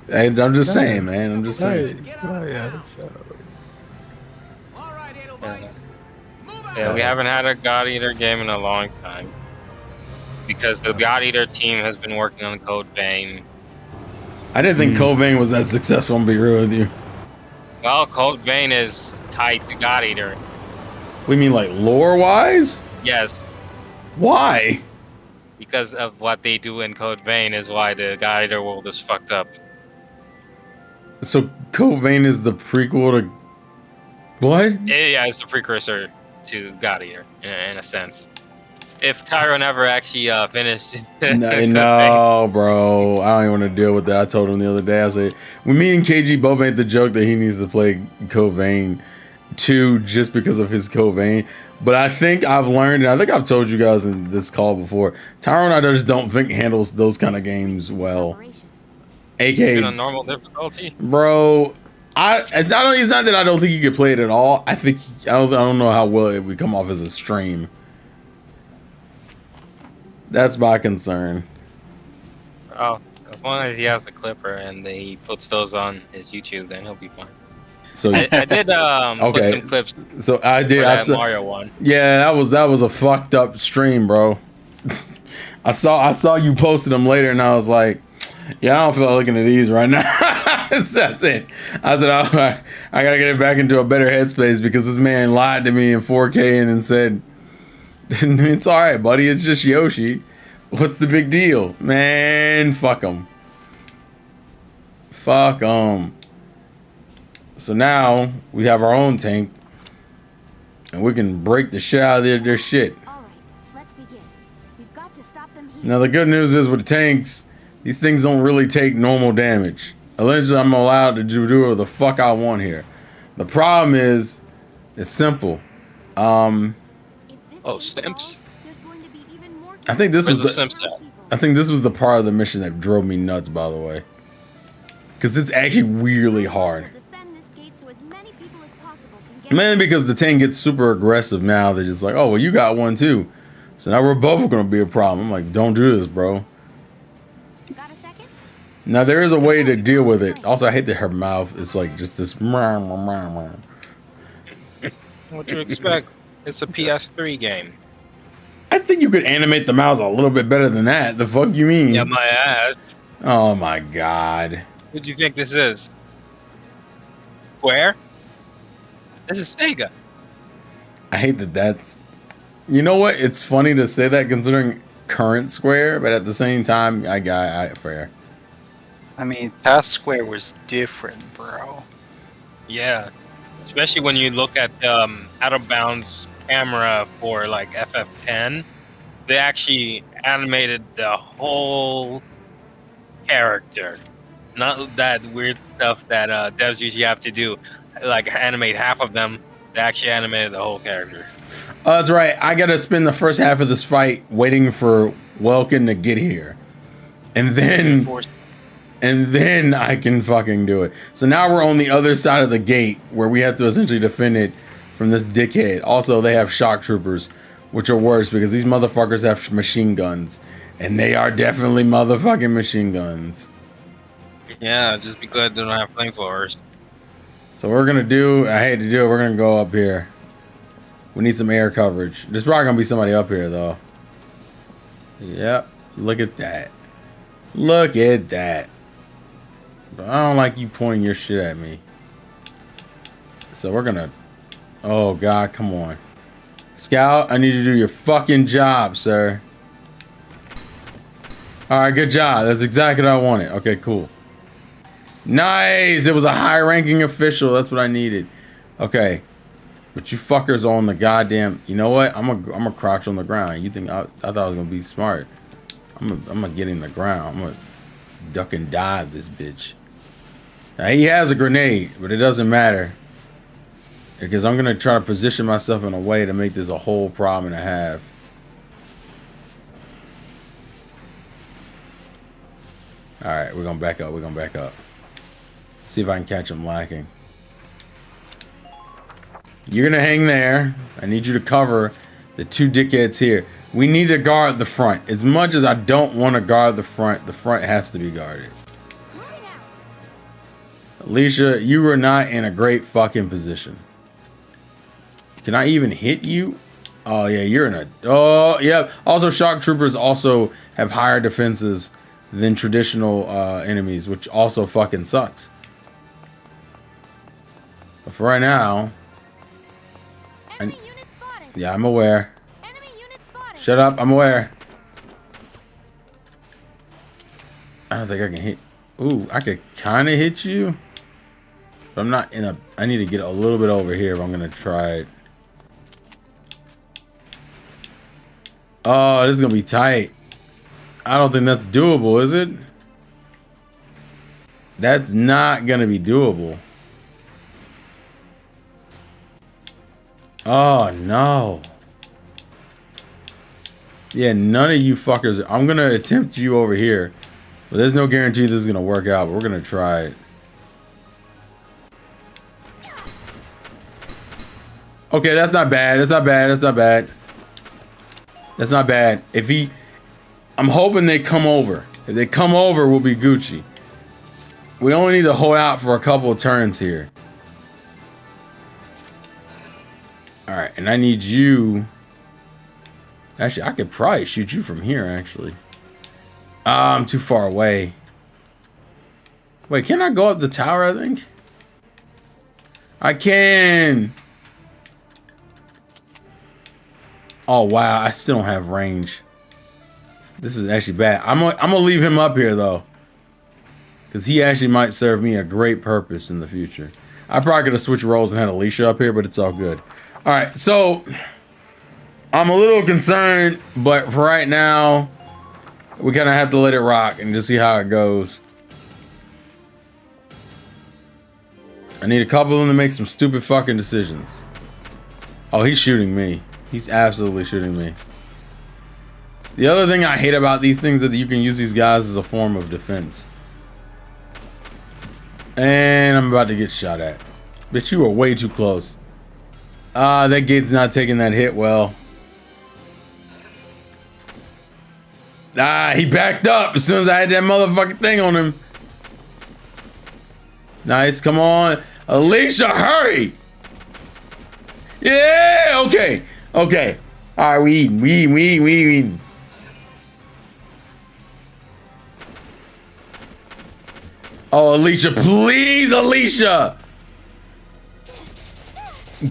Hey, I'm just saying, man. I'm just saying. Yeah, we haven't had a God Eater game in a long time because the God Eater team has been working on Code Vein. I didn't think Code Vein was that successful. I'm gonna be real with you. Well, Code Vein is tied to God Eater. We mean like lore wise? Yes. Why? Because of what they do in Code Vein is why the God Eater world is fucked up. So Code Vein is the prequel to what? Yeah, it's the precursor to God Eater in a sense. If Tyro never actually finished. No, bro. I don't even want to deal with that. I told him the other day. I said, when me and KG both made the joke that he needs to play Code Vein 2 just because of his Code Vein. But I think I've learned, and I think I've told you guys in this call before, Tyro and I just don't think handles those kind of games well. AK. In a normal difficulty? Bro, it's not that I don't think he could play it at all. I don't know how well it would come off as a stream. That's my concern. Oh, as long as he has the clipper and he puts those on his YouTube, then he'll be fine. So I did put some clips. So I did. I saw Mario one. Yeah, that was a fucked up stream, bro. I saw you posted them later, and I was like, yeah, I don't feel like looking at these right now. That's it. I said, I gotta get it back into a better headspace because this man lied to me in 4K and then said It's all right, buddy. It's just Yoshi. What's the big deal, man? Fuck him. Fuck him. So now we have our own tank, and we can break the shit out of their shit. All right, let's begin. We've got to stop them here. Now the good news is with the tanks, these things don't really take normal damage. Allegedly, I'm allowed to do whatever the fuck I want here. The problem is, it's simple. Oh, stamps. I think this Where's was the the, stamps at? I think this was the part of the mission that drove me nuts, by the way. Because it's actually weirdly hard. Mainly because the tank gets super aggressive now. They're just like, oh, well, you got one too. So now we're both going to be a problem. I'm like, don't do this, bro. Got a second? Now, there is a way to deal with it. Also, I hate that her mouth is like just this. What you expect? It's a PS3 game. I think you could animate the mouse a little bit better than that. The fuck you mean? Yeah, my ass. Oh my god. What do you think this is? Square? This is Sega. I hate that that's... You know what? It's funny to say that considering current Square, but at the same time, I fair. I mean, past Square was different, bro. Yeah. Especially when you look at out of bounds camera for like FF10, they actually animated the whole character. Not that weird stuff that devs usually have to do, like animate half of them. They actually animated the whole character. That's right. I gotta spend the first half of this fight waiting for Welkin to get here, and then I can fucking do it. So now we're on the other side of the gate where we have to essentially defend it from this dickhead. Also, they have shock troopers, which are worse because these motherfuckers have machine guns, and they are definitely motherfucking machine guns. Yeah, just be glad they don't have flamethrowers. So we're gonna do, I hate to do it, we're gonna go up here. We need some air coverage. There's probably gonna be somebody up here though. Yep, look at that. Look at that. But I don't like you pointing your shit at me. So we're gonna, oh God, come on. Scout, I need you to do your fucking job, sir. All right, good job. That's exactly what I wanted. Okay, cool. Nice. It was a high-ranking official. That's what I needed. Okay, but you fuckers on the goddamn. You know what? I'm gonna crouch on the ground. You think I thought I was gonna be smart? I'm gonna get in the ground. I'm gonna duck and dive this bitch. Now, he has a grenade, but it doesn't matter because I'm gonna try to position myself in a way to make this a whole problem and a half. All right, we're gonna back up. We're gonna back up. See if I can catch him lacking. You're gonna hang there. I need you to cover the two dickheads here. We need to guard the front. As much as I don't want to guard the front has to be guarded. Alicia, you are not in a great fucking position. Can I even hit you? Oh yeah, you're in a, oh yeah. Also, shock troopers also have higher defenses than traditional enemies, which also fucking sucks. But for right now, yeah, I'm aware. Shut up, I'm aware. I don't think I can hit. Ooh, I could kind of hit you, but I'm not in a. I need to get a little bit over here if I'm gonna try it. Oh, this is gonna be tight. I don't think that's doable, is it? That's not gonna be doable. Oh no. Yeah, none of you fuckers. I'm gonna attempt you over here, but there's no guarantee this is gonna work out, but we're gonna try it. Okay, that's not bad. That's not bad. That's not bad. That's not bad. If he, I'm hoping they come over. If they come over, we'll be Gucci. We only need to hold out for a couple of turns here. All right, and I need you. Actually, I could probably shoot you from here, actually. I'm too far away. Wait, can I go up the tower, I think? I can. Oh wow, I still don't have range. This is actually bad. I'm gonna leave him up here though, because he actually might serve me a great purpose in the future. I probably could have switched roles and had Alicia up here, but it's all good. All right, so I'm a little concerned, but for right now, we kind of have to let it rock and just see how it goes. I need a couple of them to make some stupid fucking decisions. Oh, he's shooting me. He's absolutely shooting me. The other thing I hate about these things is that you can use these guys as a form of defense. And I'm about to get shot at. Bitch, you are way too close. That gate's not taking that hit well. He backed up as soon as I had that motherfucking thing on him. Nice, come on. Alicia, hurry! Yeah, okay. Okay. All right, we eating. Oh, Alicia, please, Alicia!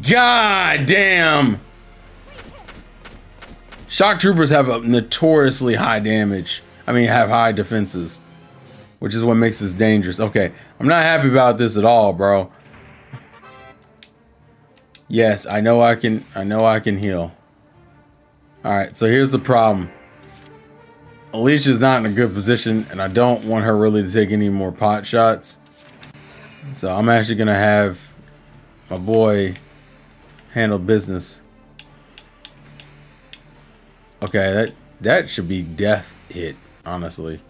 God damn. Shock troopers have a notoriously high damage. I mean, have high defenses, which is what makes this dangerous. Okay, I'm not happy about this at all, bro. Yes, I know I can heal. All right, so here's the problem. Alicia's not in a good position, and I don't want her really to take any more pot shots. So I'm actually gonna have my boy handle business. Okay, that should be death hit, honestly.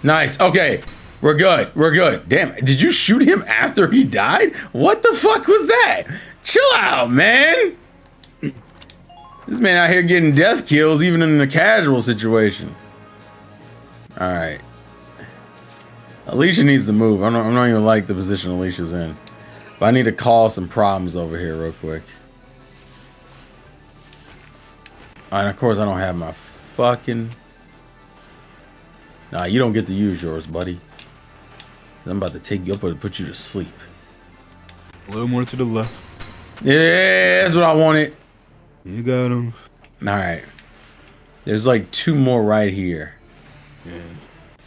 Nice. Okay, we're good. We're good. Damn, did you shoot him after he died? What the fuck was that? Chill out, man. This man out here getting death kills even in a casual situation. All right. Alicia needs to move. I'm not even like the position Alicia's in. But I need to cause some problems over here real quick. And of course I don't have my fucking... Nah, you don't get to use yours, buddy. I'm about to take you up and put you to sleep. A little more to the left. Yeah, that's what I wanted. You got him. All right. There's like 2 more right here. Yeah.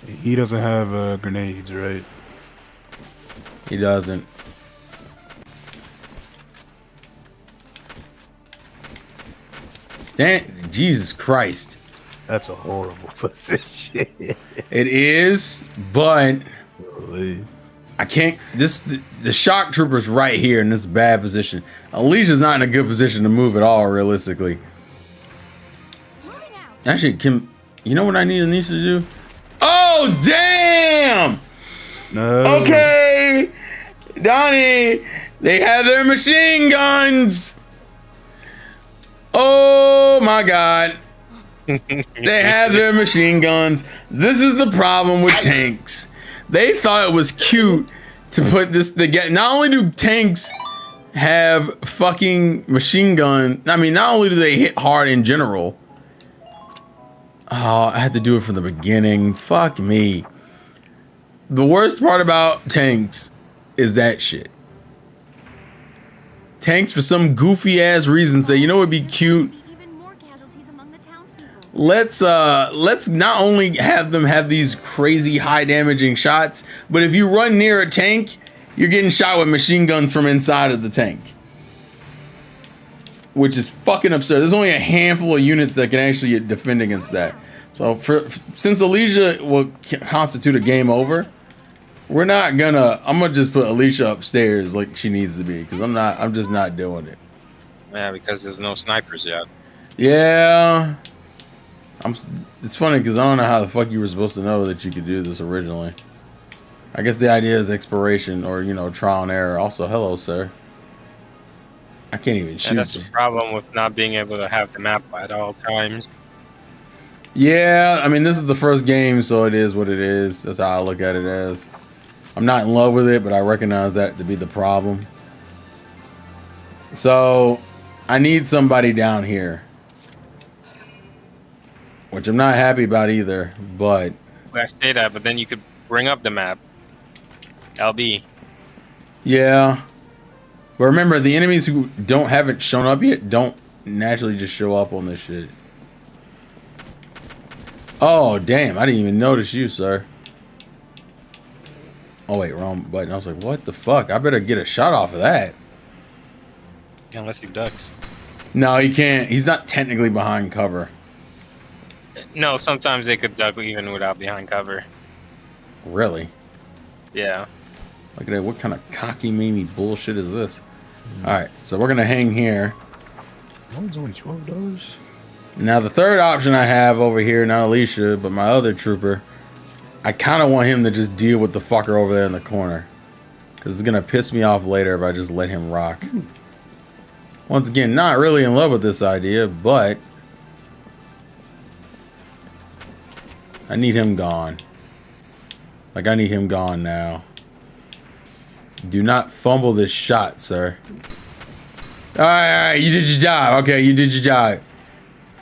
He doesn't have grenades, right? He doesn't. Jesus Christ. That's a horrible position. It is, but Holy. I can't. The shock trooper's right here in this bad position. Alicia's not in a good position to move at all, realistically. Actually, you know what I need Alicia to do? Oh, damn! No. Okay, Donnie, they have their machine guns. Oh my God. They have their machine guns. This is the problem with tanks. They thought it was cute to put this together. Not only do tanks have fucking machine gun, I mean, not only do they hit hard in general. Oh, I had to do it from the beginning. Fuck me. The worst part about tanks is that shit. Tanks, for some goofy ass reason, say, you know what'd be cute? Let's not only have them have these crazy high damaging shots, but if you run near a tank, you're getting shot with machine guns from inside of the tank. Which is fucking absurd. There's only a handful of units that can actually defend against that. So since Alicia will constitute a game over, I'm gonna just put Alicia upstairs like she needs to be, because I'm just not doing it. Yeah, because there's no snipers yet. Yeah. It's funny because I don't know how the fuck you were supposed to know that you could do this originally. I guess the idea is exploration or, you know, trial and error. Also, hello, sir. I can't even shoot. And that's the problem with not being able to have the map at all times. Yeah, I mean, this is the first game, so it is what it is. That's how I look at it as. I'm not in love with it, but I recognize that to be the problem. So, I need somebody down here. Which I'm not happy about either, but... I say that, but then you could bring up the map. LB. Yeah. But remember, the enemies who haven't shown up yet don't naturally just show up on this shit? Oh, damn. I didn't even notice you, sir. Oh, wait. Wrong button. I was like, what the fuck? I better get a shot off of that. Unless he ducks. No, he can't. He's not technically behind cover. No, sometimes they could duck even without behind cover. Really? Yeah. Look at that. What kind of cocky, mamey bullshit is this? Alright, so we're going to hang here. One's only $12. Now, the third option I have over here, not Alicia, but my other trooper, I kind of want him to just deal with the fucker over there in the corner. Because it's going to piss me off later if I just let him rock. Once again, not really in love with this idea, but I need him gone. Like, I need him gone now. Do not fumble this shot, sir. Alright, you did your job. Okay, you did your job.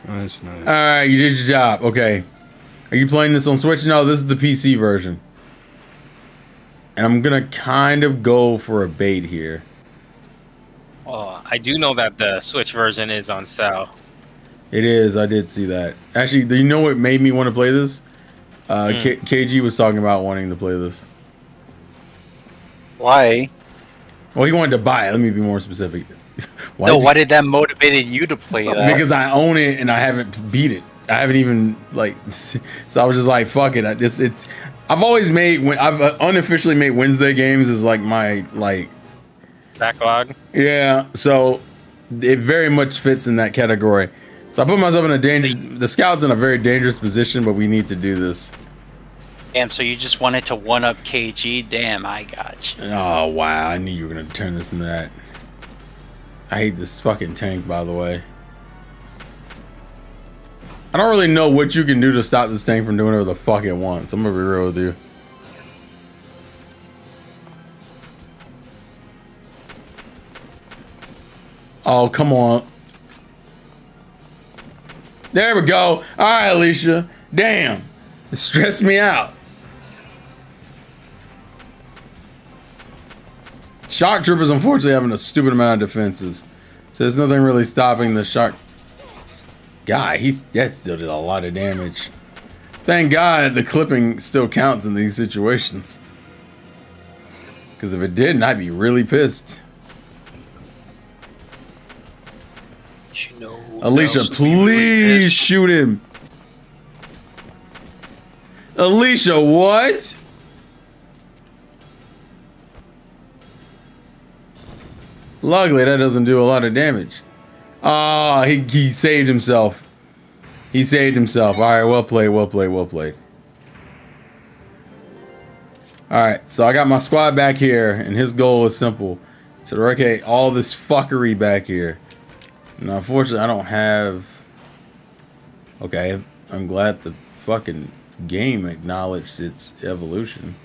That's nice. Alright, you did your job. Okay. Are you playing this on Switch? No, this is the PC version. And I'm gonna kind of go for a bait here. Oh, I do know that the Switch version is on sale. It is. I did see that. Actually, do you know what made me want to play this? KG was talking about wanting to play this. Why? Well, he wanted to buy it. Let me be more specific. Why did that motivate you to play that? Because I own it and I haven't beat it. I haven't even like. So I was just like, fuck it. It's. I've always made. I've unofficially made Wednesday games as like my like backlog. Yeah. So it very much fits in that category. So I put myself in a danger. The scout's in a very dangerous position, but we need to do this. Damn, so you just wanted to one-up KG? Damn, I got you. Oh, wow. I knew you were going to turn this into that. I hate this fucking tank, by the way. I don't really know what you can do to stop this tank from doing whatever the fuck it wants. I'm going to be real with you. Oh, come on. There we go. All right, Alicia. Damn. It stressed me out. Shock troopers, unfortunately, having a stupid amount of defenses. So there's nothing really stopping the shock guy. That still did a lot of damage. Thank God the clipping still counts in these situations. Because if it didn't, I'd be really pissed. Alicia, please shoot him. Alicia, what? Luckily, that doesn't do a lot of damage. Ah, he saved himself. He saved himself. All right, well played, well played, well played. All right, so I got my squad back here, and his goal is simple. To eradicate all this fuckery back here. Now, unfortunately, I don't have... Okay, I'm glad the fucking game acknowledged its evolution.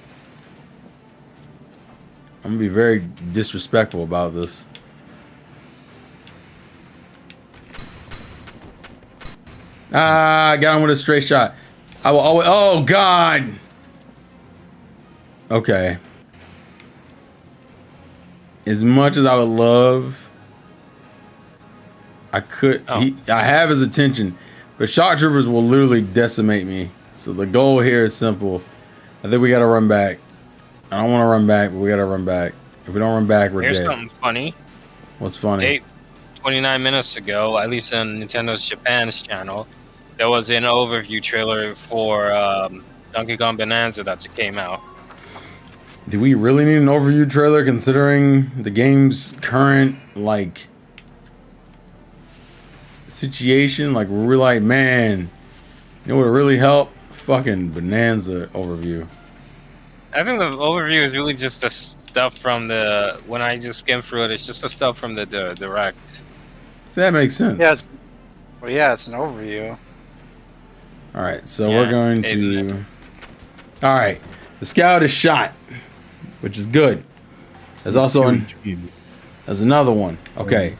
I'm gonna be very disrespectful about this. Ah, I got him with a straight shot. I will always... Oh, God! Okay. As much as I would love... I could... I have his attention. But shock troopers will literally decimate me. So the goal here is simple. I think we gotta run back. I don't want to run back, but we gotta run back. If we don't run back, we're Here's dead. something funny. What's funny? 29 minutes ago, at least on Nintendo's Japan's channel, there was an overview trailer for Donkey Kong Bonanza that came out. Do we really need an overview trailer considering the game's current, like, situation? Like, we're like, man, you know what would really help? Fucking Bonanza overview. I think the overview is really just the stuff from the... When I just skimmed through it, it's just the stuff from the Direct. So that makes sense. Yeah, it's an overview. Alright, so we're going to... Alright, the scout is shot, which is good. There's also there's another one. Okay.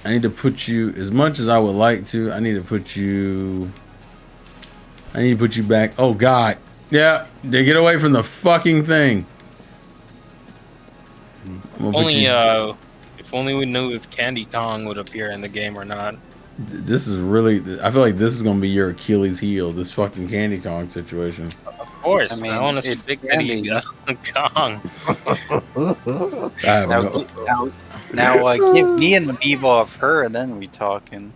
I need to put you, as much as I would like to, I need to put you back. Oh, God. Yeah, they get away from the fucking thing. Only If only we knew if Candy Kong would appear in the game or not. This is really. I feel like this is gonna be your Achilles heel. This fucking Candy Kong situation. Of course, I I, mean, want to see it's Big Candy. Titty Kong. I have Now, no. give me an amiibo of her, and then we talking.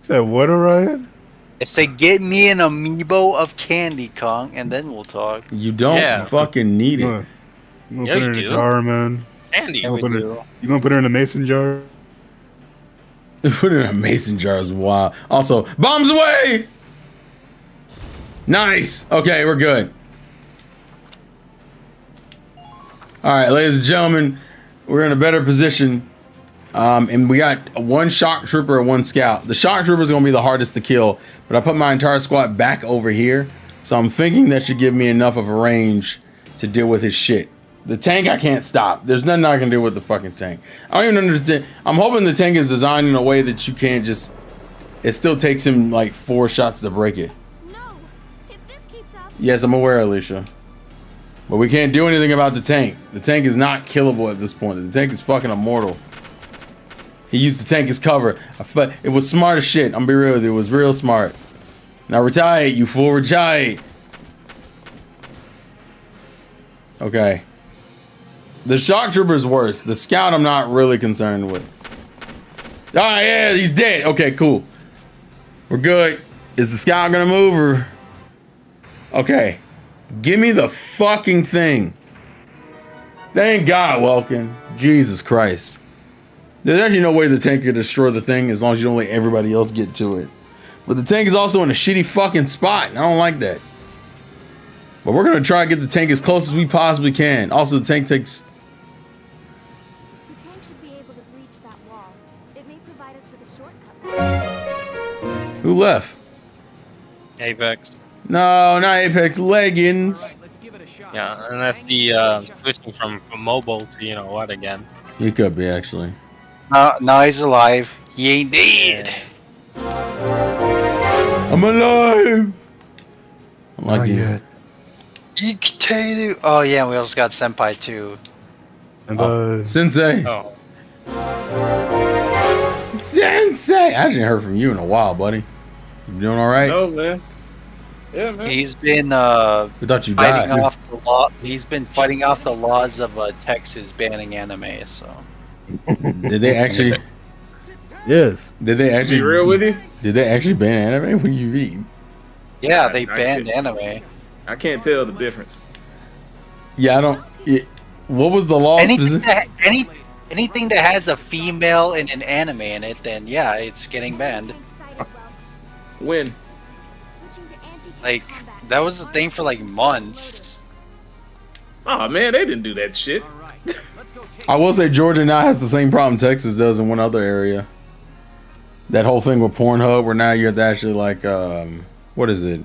Said what, Orion? I said, get me an amiibo of Candy Kong, and then we'll talk. You don't Yeah. fucking need it. You gonna Yeah, put her you in do. a jar, man? Candy. Yeah, we Put her- do. You gonna put her in a mason jar? Put it in a mason jar is wild. Also, bombs away! Nice. Okay, we're good. All right, ladies and gentlemen, we're in a better position. And we got one shock trooper and one scout. The shock trooper is going to be the hardest to kill, but I put my entire squad back over here. So I'm thinking that should give me enough of a range to deal with his shit. The tank I can't stop. There's nothing I can do with the fucking tank. I don't even understand. I'm hoping the tank is designed in a way that you can't just... It still takes him like 4 shots to break it. No, if this keeps up, Yes, I'm aware, Alicia. But we can't do anything about the tank. The tank is not killable at this point. The tank is fucking immortal. He used the tank as cover. It was smart as shit. I'm gonna be real with you. It was real smart. Now retire, you fool. Retire. Okay. The shock trooper is worse. The scout I'm not really concerned with. Ah, yeah, he's dead. Okay, cool. We're good. Is the scout gonna move or... Okay. Give me the fucking thing. Thank God, Welkin. Jesus Christ. There's actually no way the tank could destroy the thing as long as you don't let everybody else get to it. But the tank is also in a shitty fucking spot, and I don't like that. But we're gonna try to get the tank as close as we possibly can. Also, the tank takes... the tank should be able to breach that wall. It may provide us with a shortcut. Who left? Apex. No, not Apex Leggings. Let's give it a shot. Yeah, and that's the switching from mobile to you know what again. He could be, actually. Now he's alive. He ain't dead. I'm alive! I'm like Not you. yet. Ikitaru. Oh yeah, we also got Senpai too. And Sensei. Oh, Sensei! I haven't heard from you in a while, buddy. You doing alright? No, man. Yeah, man. He's been We thought you fighting died. off the law. He's been fighting off the laws of Texas banning anime. So Did they actually... yes. Did they actually... Be real with you? Did they actually ban anime? What do you read? yeah, they I banned can't- anime. I can't tell the difference. Yeah, I don't... what was the law Anything specific? anything that has a female in an anime in it, then yeah, it's getting banned. When? Like that was the thing for like months. Oh man, they didn't do that shit. All right, let's go take I will say Georgia now has the same problem Texas does in one other area. That whole thing with Pornhub where now you have to actually like, what is it?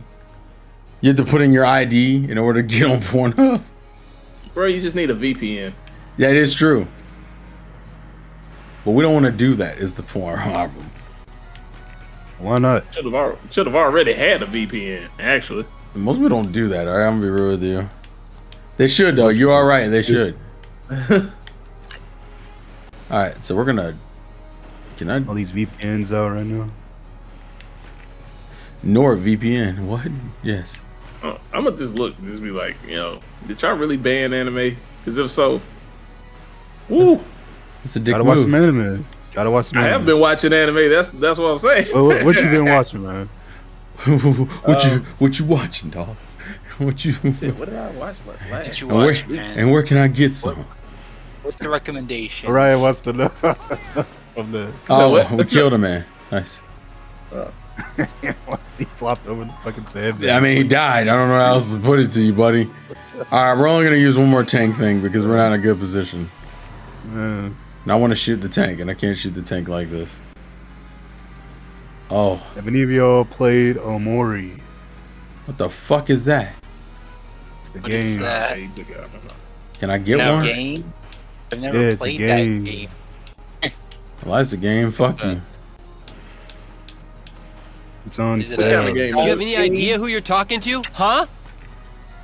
You have to put in your ID in order to get on Pornhub. Bro, you just need a VPN. Yeah, it is true. But we don't want to do that is the problem. Why not? Should have already had a VPN, actually. Most people don't do that, alright? I'm gonna be real with you. They should though, you are right, they should. Alright, so we're gonna... Can I... All these VPNs out right now. NordVPN, what? Yes. I'm gonna just look, just be like, you know, did y'all really ban anime? Because if so, woo! It's a dick Gotta watch move. some anime. Gotta watch some I anime. have been watching anime. That's what I'm saying. What you been watching, man? what you watching, dog? What you... Shit, what did I watch last? Did you And where, watch, man? and where can I get some? What's the recommendation? Orion wants to know from the. Oh, what? we killed a man. Nice. Once he flopped over the fucking sand. I mean, he died. I don't know how else to put it to you, buddy. All right, we're only gonna use one more tank thing because we're not in a good position. Man, And I want to shoot the tank, and I can't shoot the tank like this. Oh, have any of y'all played Omori? what the fuck is that? The What is game. that? Can I get No. one? Game? I've Yeah, never it's a played game. that game. Well, that's a game. Fuck you. It's on Is it What kind of sale. game? Do you have any idea who you're talking to? Huh?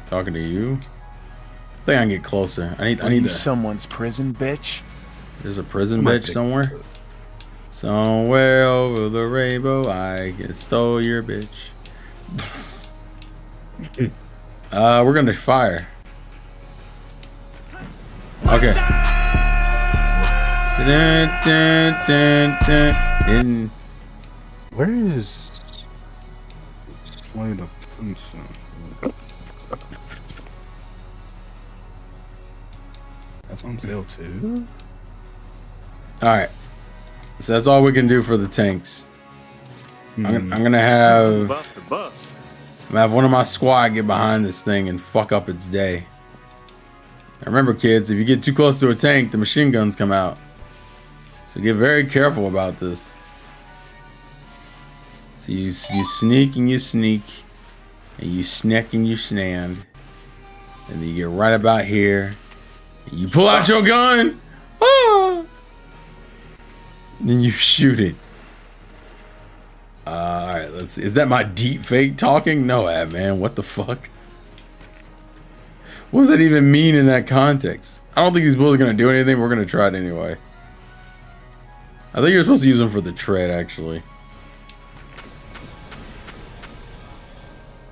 Talking to you. I think I can get closer. I need Leave to. someone's prison, bitch. There's a prison bitch somewhere. Somewhere over the rainbow, I stole your bitch. We're gonna fire. Okay. Where is Slay the Crimson? That's on sale too. All right. So that's all we can do for the tanks. I'm gonna have one of my squad get behind this thing and fuck up its day. Now remember, kids, if you get too close to a tank, the machine guns come out. So get very careful about this. So you sneak and you sneak, and you snack and you snand, and then you get right about here. And you pull out your gun. Ah! Then you shoot it. Alright, let's see. Is that my deep fake talking? No, man. What the fuck? What does that even mean in that context? I don't think these bullets are going to do anything. We're going to try it anyway. I think you're supposed to use them for the tread, actually.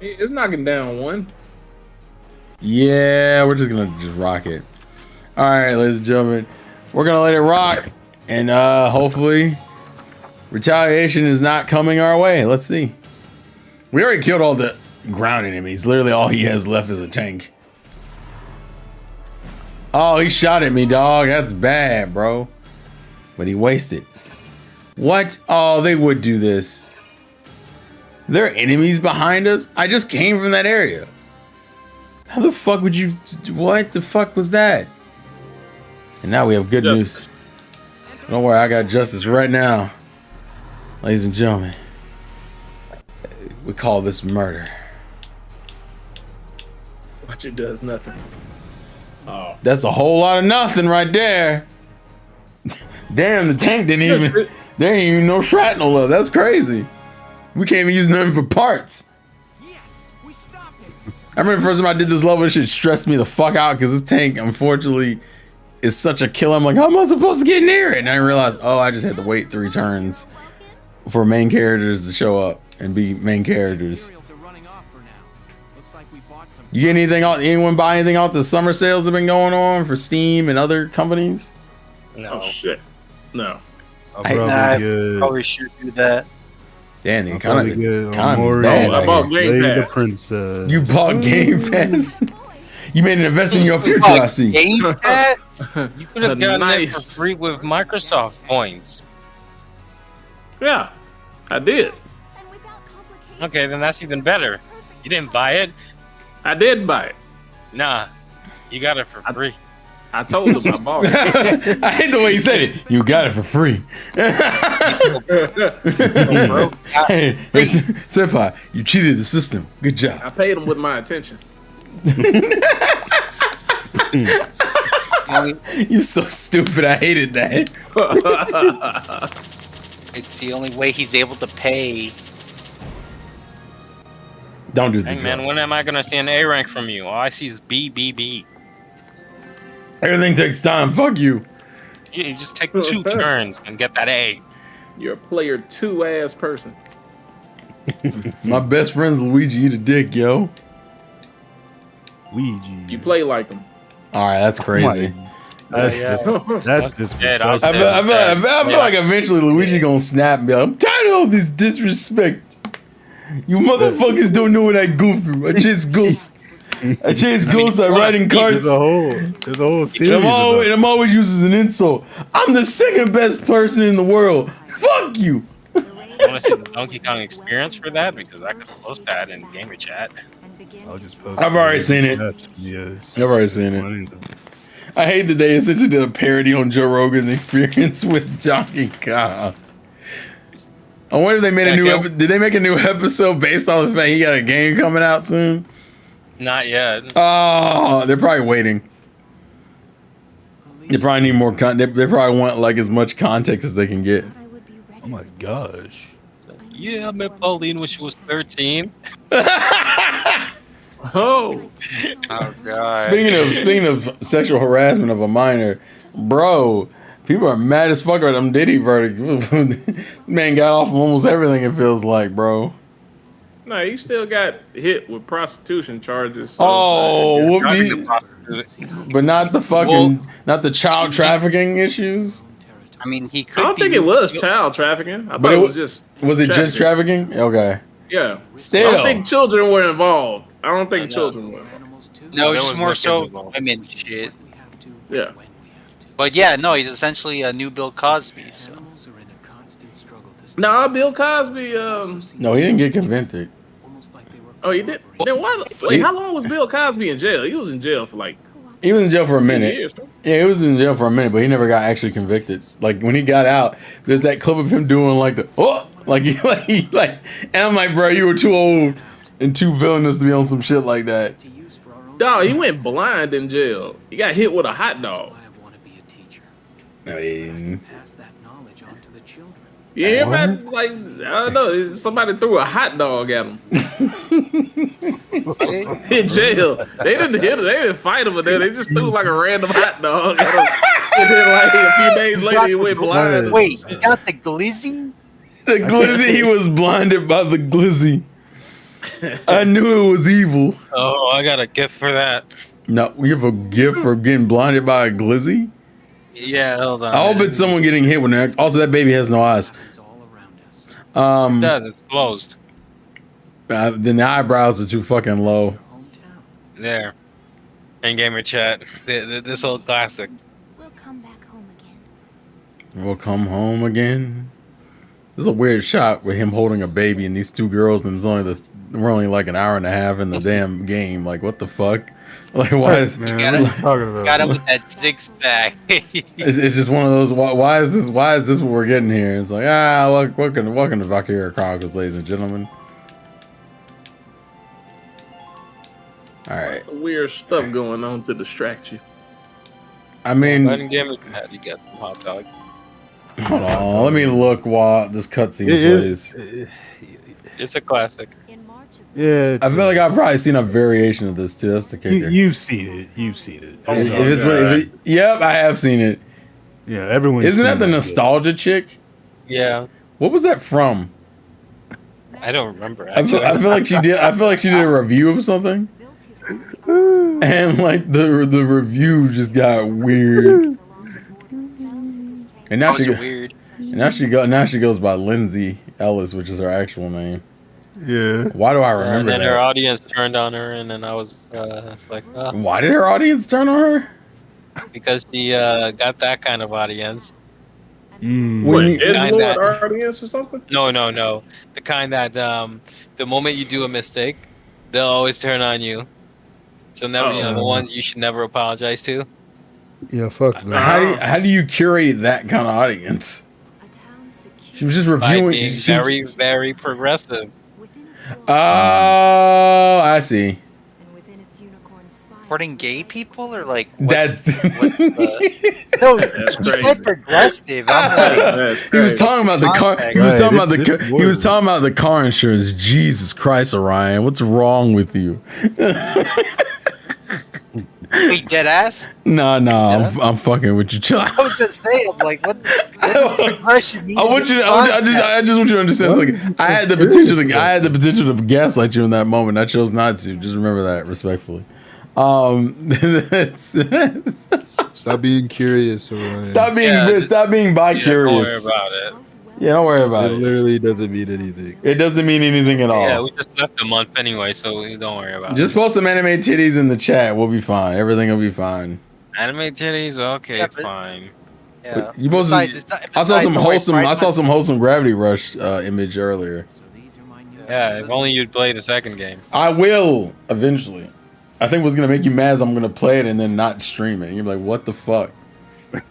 It's knocking down one. Yeah, we're just going to just rock it. Alright, ladies and gentlemen. We're going to let it rock. And hopefully retaliation is not coming our way. Let's see. We already killed all the ground enemies. Literally all he has left is a tank. Oh, he shot at me, dog. That's bad, bro. But he wasted. What? Oh, they would do this. There are enemies behind us? I just came from that area. How the fuck would you... What the fuck was that? And now we have good news. Don't worry, I got justice right now. Ladies and gentlemen. We call this murder. Watch, it does nothing. Oh. That's a whole lot of nothing right there. Damn, the tank didn't even... There ain't even no shrapnel left. That's crazy. We can't even use nothing for parts. I remember the first time I did this level, this shit stressed me the fuck out because this tank, unfortunately... is such a killer. I'm like, how am I supposed to get near it? And I realized, oh, I just had to wait 3 turns for main characters to show up and be main characters. You get anything out? Anyone buy anything out the summer sales that have been going on for Steam and other companies? No. Oh shit. No. Probably should do that. Damn, the economy is bad. I bought Game Pass. You bought Game Pass? You made an investment in your future, I see. You could have gotten it for free with Microsoft points. Yeah, I did. Okay, then that's even better. You didn't buy it? I did buy it. Nah, you got it for free. I told him I bought it. I hate the way he said it. You got it for free. Hey, Senpai, you cheated the system. Good job. I paid him with my attention. You're so stupid. I hated that. It's the only way he's able to pay. Don't do that. Hey man, when am I gonna see an A rank from you? All I see is BBB. Everything takes time. Fuck you. You just take 2 turns and get that A. You're a player 2 ass person. My best friend's Luigi. Eat a dick, yo. Luigi. You play like him. All right, that's crazy. That's just. I feel like eventually Luigi gonna snap and be like, I'm tired of all this disrespect. You motherfuckers don't know what I go through. I chase ghosts. I ride in carts. There's a whole series. And I'm always used as an insult. I'm the second best person in the world. Fuck you. You want to see the Donkey Kong experience for that? Because I could post that in gamer chat. I'll just post I've already seen it. Yes. I've already seen it. I hate that they essentially did a parody on Joe Rogan's experience with Donkey Kong. I wonder if they made a new did they make a new episode based on the fact he got a game coming out soon? Not yet. Oh, they're probably waiting. They probably need more content. They probably want like as much context as they can get. Oh my gosh. Yeah, I met Pauline when she was 13. Oh God. Speaking of sexual harassment of a minor, bro, People are mad as fuck at them Diddy verdict. Man got off of almost everything, it feels like, bro. No, he still got hit with prostitution charges. So Oh, whoopie. Prostitute. But not the fucking, not the child trafficking issues. I mean, he could. I don't think it was child trafficking. I thought it was just. Was it just trafficking? Okay. Yeah. Still. I don't think children were involved. I don't think children were. No, there it's was more no so kids involved. women shit. Yeah. But yeah, no, he's essentially a new Bill Cosby. So. Nah, Bill Cosby. No, he didn't get convicted. Oh, he did. Then why? Wait, how long was Bill Cosby in jail? He was in jail for like. He was in jail for a minute. years, right? Yeah, he was in jail for a minute, but he never got actually convicted. Like when he got out, there's that clip of him doing like the and I'm like, bro, you were too old and too villainous to be on some shit like that. Dog, he went blind in jail. He got hit with a hot dog. I mean, Yeah, everybody, like, I don't know, somebody threw a hot dog at him in jail. They didn't hit him, they didn't fight him, but they just threw like a random hot dog at him. And then, like, a few days later, he went blind. Wait, he got the glizzy? the glizzy, he was blinded by the glizzy. I knew it was evil. Oh, I got a gift for that. No, we have a gift for getting blinded by a glizzy? Yeah, hold on. I hope it's someone getting hit when they're. Also, that baby has no eyes. Yeah, it's closed. Then the eyebrows are too fucking low. There. In gamer chat. This old classic. We'll come back home again. We'll come home again. This is a weird shot with him holding a baby and these two girls, and we're only like an hour and a half in the damn game. Like, what the fuck? Like, why is Man, what are you talking about? Got him with that six pack. it's just one of those. Why is this? Why is this what we're getting here? It's like welcome to Valkyria Chronicles, ladies and gentlemen. All right. Weird stuff going on to distract you. I mean, In gamer chat, you got some hot dog. hold on. Let me look while this cutscene plays. It's a classic. Yeah, I feel like I've probably seen a variation of this too. That's the kicker. you've seen it. You've seen it. Yep, I have seen it. Yeah, everyone. Isn't that the nostalgia chick? Yeah. What was that from? I don't remember. I feel like she did. I feel like she did a review of something, and like the review just got weird. And now weird. Now she goes by Lindsay Ellis, which is her actual name. Yeah. Why do I And remember then that? her audience turned on her, and then I was, it's like, oh. Why did her audience turn on her? Because she got that kind of audience. What, Edgelord audience or something? No. The kind that the moment you do a mistake, they'll always turn on you. So never, the ones you should never apologize to. Yeah, fuck that. How do you curate that kind of audience? She was just By reviewing. being very, very progressive. Oh, I see. Supporting gay people or like That's no, he said progressive. I'm like, he was talking about the car. He was talking about the. He was talking about the car insurance. Jesus Christ, Orion, what's wrong with you? wait, dead ass? No, I'm fucking with you. Chill out. I was just saying, I'm like, what does progression mean? I just want you to understand. Like, I had the potential to gaslight you in that moment. I chose not to. Just remember that respectfully. Stop being curious, Orion. Stop being bi-curious. Don't worry about it. Yeah, don't worry about it. It literally doesn't mean anything. It doesn't mean anything at all. Yeah, we just left a month anyway, so don't worry about it. Just post some anime titties in the chat. We'll be fine. Everything will be fine. Anime titties, okay, Yeah, but- fine. Yeah. You posted, I saw some wholesome Gravity Rush image earlier. Yeah, if only you'd play the second game. I will eventually. I think what's gonna make you mad is I'm gonna play it and then not stream it. And you're like, what the fuck?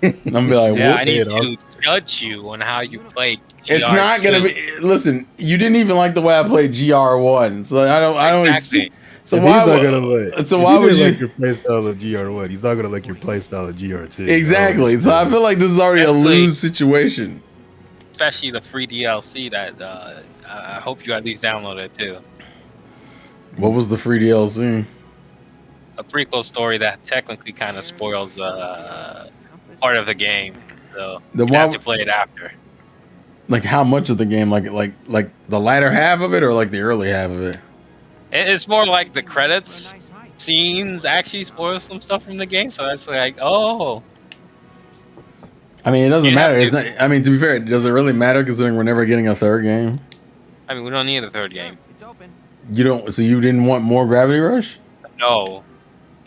And I'm gonna be like, Yeah, what? I need to judge you on how you play. It's not gonna be. Listen, you didn't even like the way I played GR1, so I don't Exactly. So If why he's not would? gonna like, So if why he would didn't you? like your playstyle of GR1? He's not gonna like your playstyle of GR2. Exactly. So I feel like this is already a Exactly. lose situation. Especially the free DLC that I hope you at least downloaded too. What was the free DLC? A prequel story that technically kind of spoils part of the game. So The you have one- to play it after. Like how much of the game? Like the latter half of it, or like the early half of it? It's more like the credits scenes actually spoil some stuff from the game. So that's like, oh. I mean, it doesn't You have matter. to- It's not, I mean, to be fair, does it really matter considering we're never getting a third game? I mean, we don't need a third game. It's open. You don't. So you didn't want more Gravity Rush? No.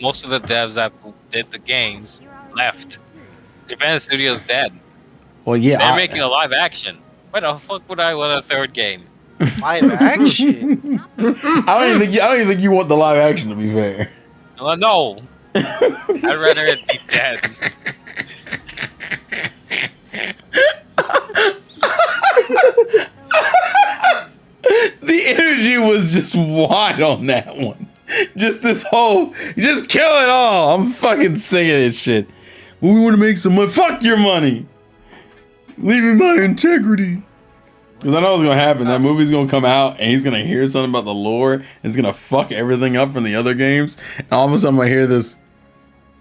Most of the devs that did the games left. Japan Studio's dead. Well, yeah. They're making a live action. Why the fuck would I want a third game? Live action. I don't even think you want the live action. To be fair. No. I'd rather it be dead. The energy was just wide on that one. Just this whole, just kill it all. I'm fucking sick of this shit. We want to make some money. Fuck your money. Leaving my integrity. Because I know what's going to happen. That movie's going to come out and he's going to hear something about the lore and it's going to fuck everything up from the other games. And all of a sudden I hear this.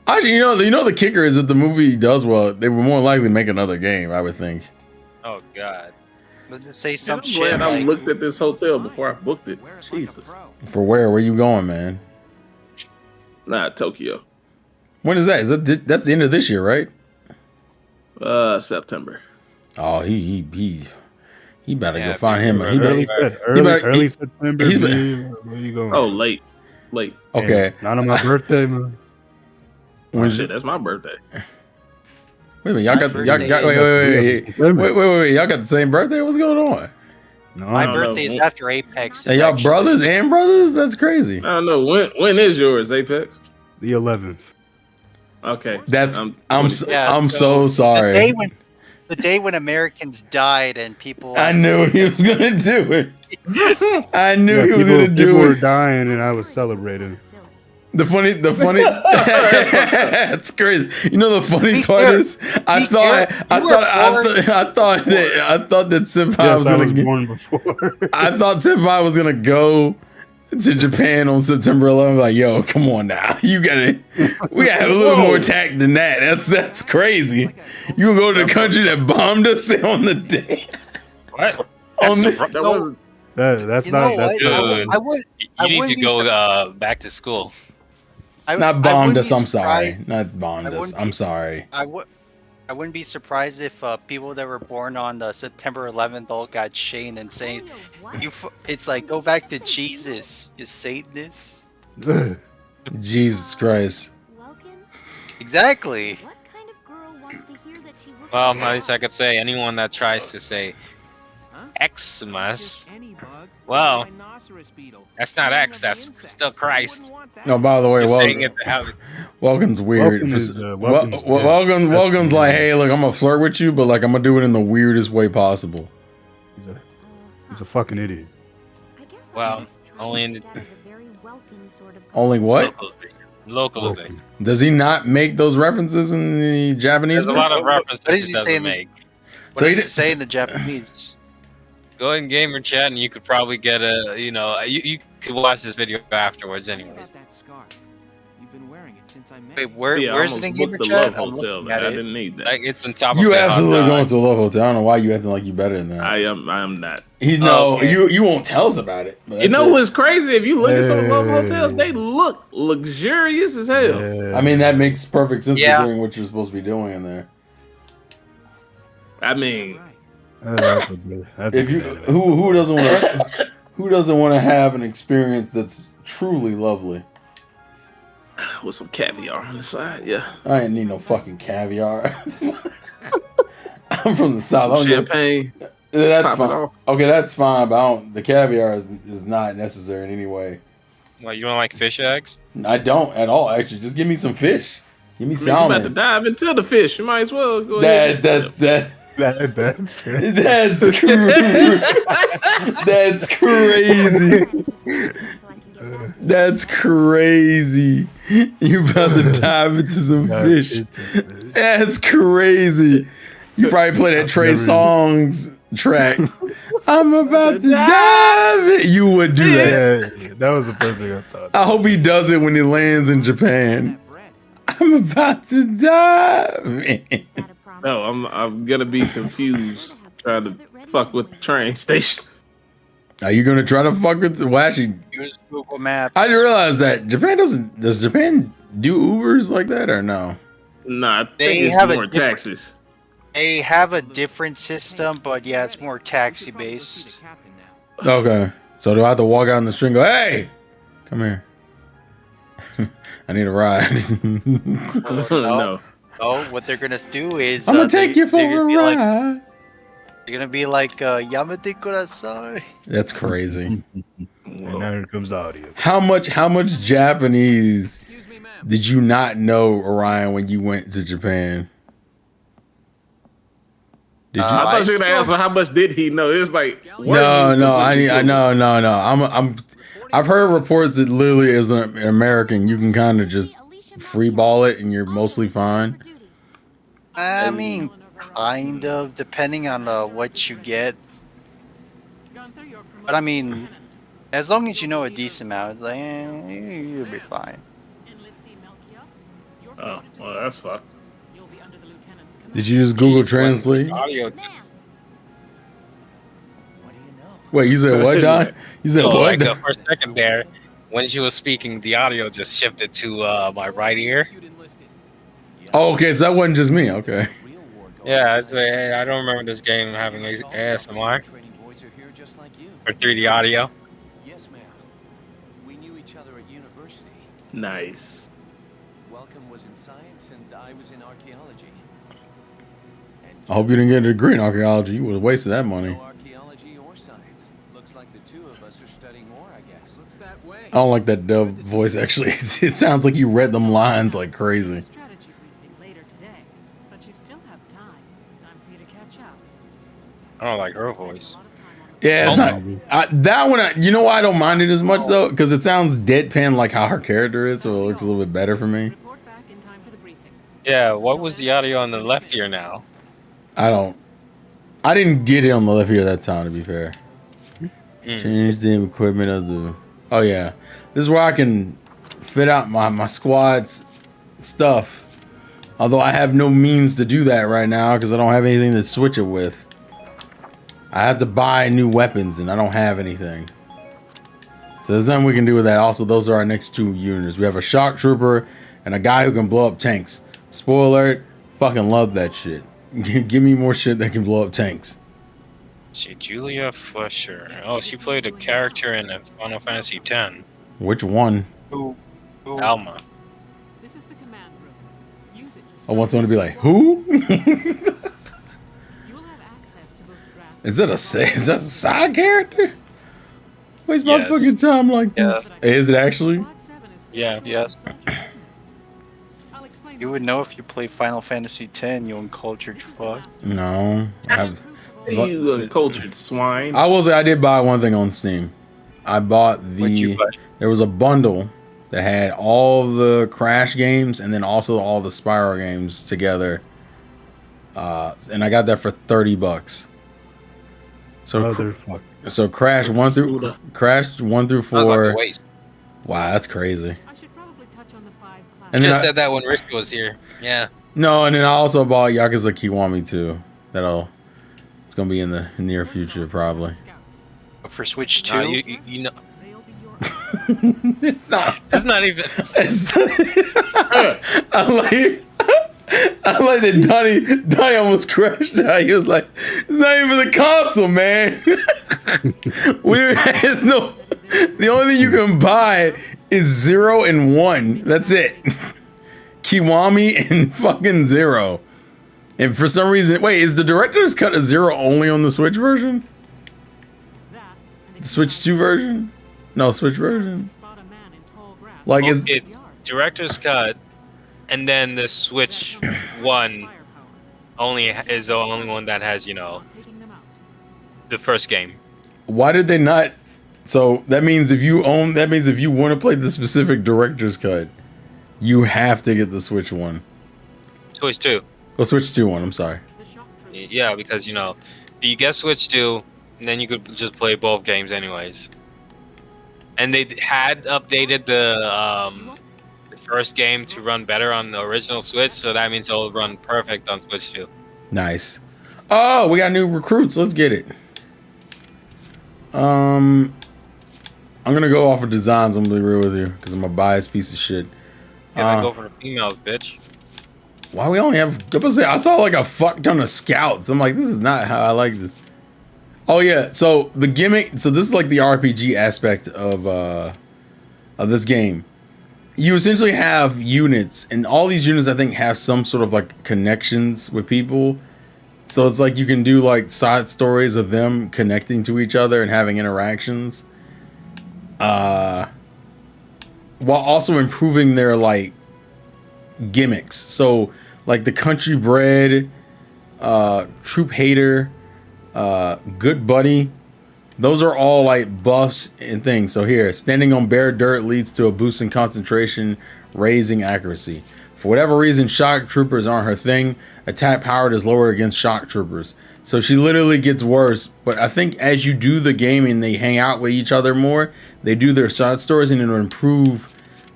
Actually, you know the kicker is that the movie does well. They would more likely make another game, I would think. Oh, God. But just say some I'm shit glad I like, looked at this hotel before I booked it. Jesus. For where? Where you going, man? Nah, Tokyo. When is that? That's the end of this year, right? September. Oh, he better Yeah, go find him. He Early, better. early September. he's Man. Where you going? Oh, late. Okay. Not on my birthday, man. When's Shit, that's my birthday. Wait a minute, y'all got wait, y'all got the same birthday? What's going on? No, my I don't know. birthday is after Apex. Hey, y'all brothers and brothers? That's crazy. I don't know when is yours, Apex? the 11th. Okay, That's I'm I'm so sorry. The day when Americans died and people. I knew he was gonna do it. I knew he was people, gonna do people were it. dying, and I was celebrating. The funny. That's crazy. You know the funny part is, I thought that Senpai Yes, was I gonna was get. born before. I thought Senpai was gonna go to Japan on September 11th. Like, yo, come on now, we gotta have a little more tact than that. That's crazy. You go to the country that bombed us on the day. What? On the, that wasn't. That's You not. know That's what? not. I would. You need to go back to school. not bombed us. I'm I'm sorry. Not bombed us. I'm sorry. I wouldn't be surprised if people that were born on September 11th all got shamed and saying, it's like, go back to Jesus, you Satanist. Jesus Christ. Exactly. What kind of girl wants to hear that she looks Well, like at least I could say anyone that tries to say Xmas, well, that's not X, that's still Christ. No, by the way, Just saying it to have Welcome's weird. Welcome is, welcome's Welcome's like, hey, look, I'm gonna flirt with you, but like I'm gonna do it in the weirdest way possible. He's a fucking idiot. Well, only in Only what? localization. Does he not make those references in the Japanese? There's a lot of references What does he he say doesn't make. What does he say in the Japanese? Go in gamer chat and you could probably get you could watch this video afterwards anyways. Wait, where's it in gamer the chat? Love I'm Hotel, looking man. at I it. didn't need that. Like it's on top of You the absolutely hot going dog. to a love hotel. I don't know why you acting like you better than that. I am not. Okay. you won't tell us about it. But You know that's it. what's crazy? If you look at some love hotels, they look luxurious as hell. I mean, that makes perfect sense Yeah. considering what you're supposed to be doing in there. I mean, That's If you who doesn't want to have an experience that's truly lovely? with some caviar on the side, yeah. I ain't need no fucking caviar. I'm from the south. Some I don't give- champagne. That's Pop it fine. off. Okay, that's fine. But the caviar is not necessary in any way. Well, you don't like fish eggs? I don't at all. Actually, just give me some fish. Give me I mean, you about to salmon. dive into the fish. You might as well go ahead. That's that's crazy. That's crazy. You about to dive into some fish. That's crazy. You probably play that Trey Songz track. I'm about to dive in. You would do that. Yeah, that was the first thing I thought. I hope he does it when he lands in Japan. I'm about to dive in. No, I'm gonna be confused trying to fuck with the train station. Are you gonna try to fuck with the actually? Use Google Maps. I didn't realize that Japan doesn't. Does Japan do Ubers like that or no? Nah, I think They it's have a more different- taxes. They have a different system, but yeah, it's more taxi based. Okay. So do I have to walk out in the street and go, "Hey, come here. I need a ride." No. Oh, what they're gonna do is I'm gonna take you for a ride. They're gonna be like Yamate Kurasai. That's crazy. And now here comes the audio. How much Japanese did you not know, Orion, when you went to Japan? Did you? I thought you were gonna ask him how much did he know. It's like No. I've heard reports that literally as an American, you can kind of just free ball it and you're mostly fine. I mean, kind of, depending on what you get. But I mean, as long as you know a decent amount, it's like, you'll be fine. Oh, well, that's fucked. Did you just Google Translate? Audio. Wait, you said what, Don? You said No, what? like for a second there, when she was speaking, the audio just shifted to my right ear. Oh, okay, so that wasn't just me. Okay. Yeah, I don't remember this game having ASMR or 3D audio. Yes, ma'am. We knew each other at university. Nice. Welcome was in science, and I was in archaeology. I hope you didn't get a degree in archaeology. You would have wasted that money. No archaeology or science. Looks like the two of us are studying more, I guess. Looks that way. I don't like that dub voice, actually. It sounds like you read them lines like crazy. Strategy briefing later today, but you still have time. Time for you to catch up. I don't like her voice. Yeah, it's not, that one, you know why I don't mind it as much, though? Because it sounds deadpan like how her character is, so it looks a little bit better for me. Yeah, what was the audio on the left ear now? I didn't get it on the left ear that time, to be fair. Change the equipment of the... Oh, yeah. This is where I can fit out my squad's stuff. Although I have no means to do that right now because I don't have anything to switch it with. I have to buy new weapons and I don't have anything. So there's nothing we can do with that. Also, those are our next two units. We have a shock trooper and a guy who can blow up tanks. Spoiler alert, fucking love that shit. Give me more shit that can blow up tanks. See, Julia Fletcher. Oh, she played a character in Final Fantasy X. Which one? Alma. This is the command room. Use it to I want someone to be like, who? Is that a side character? Waste my fucking time like this. Is it actually? Yeah. Yes. You would know if you play Final Fantasy X, you uncultured fuck. No. You uncultured swine. I will say I did buy one thing on Steam. I bought there was a bundle that had all the Crash games and then also all the Spyro games together. And I got that for $30. So Crash 1 through 4. Wow, that's crazy. And then I said that when Rich was here. Yeah. No, and then I also bought Yakuza Kiwami 2. It's gonna be in the near future probably. For Switch 2? You know. It's not. It's not even. I like that Donnie almost crashed out. He was like, "It's not even the console, man. It's no. The only thing you can buy is 0 and 1. That's it. Kiwami and fucking 0. And for some reason, wait, is the director's cut of 0 only on the Switch version? The Switch 2 version? No, Switch version. Like it's director's cut. And then the Switch 1 is the only one that has, the first game. Why did they not? So that means if you want to play the specific director's cut, you have to get the Switch 1. Switch 2. Oh, Switch 2 one. I'm sorry. Yeah, because you get Switch 2, and then you could just play both games anyways. And they had updated the first game to run better on the original Switch, so that means it'll run perfect on Switch 2. Nice. Oh, we got new recruits. Let's get it. I'm gonna go off of designs. I'm gonna be real with you because I'm a biased piece of shit. Yeah, go for the females, bitch. Why we only have? I saw like a fuck ton of scouts. I'm like, this is not how I like this. Oh yeah, so the gimmick. So this is like the RPG aspect of this game. You essentially have units, and all these units I think have some sort of like connections with people. So it's like you can do like side stories of them connecting to each other and having interactions. While also improving their like gimmicks. So like the country bred, troop hater, good buddy. Those are all like buffs and things. So here, standing on bare dirt leads to a boost in concentration, raising accuracy. For whatever reason, shock troopers aren't her thing. Attack power is lower against shock troopers. So she literally gets worse. But I think as you do the game and they hang out with each other more, they do their side stories and it'll improve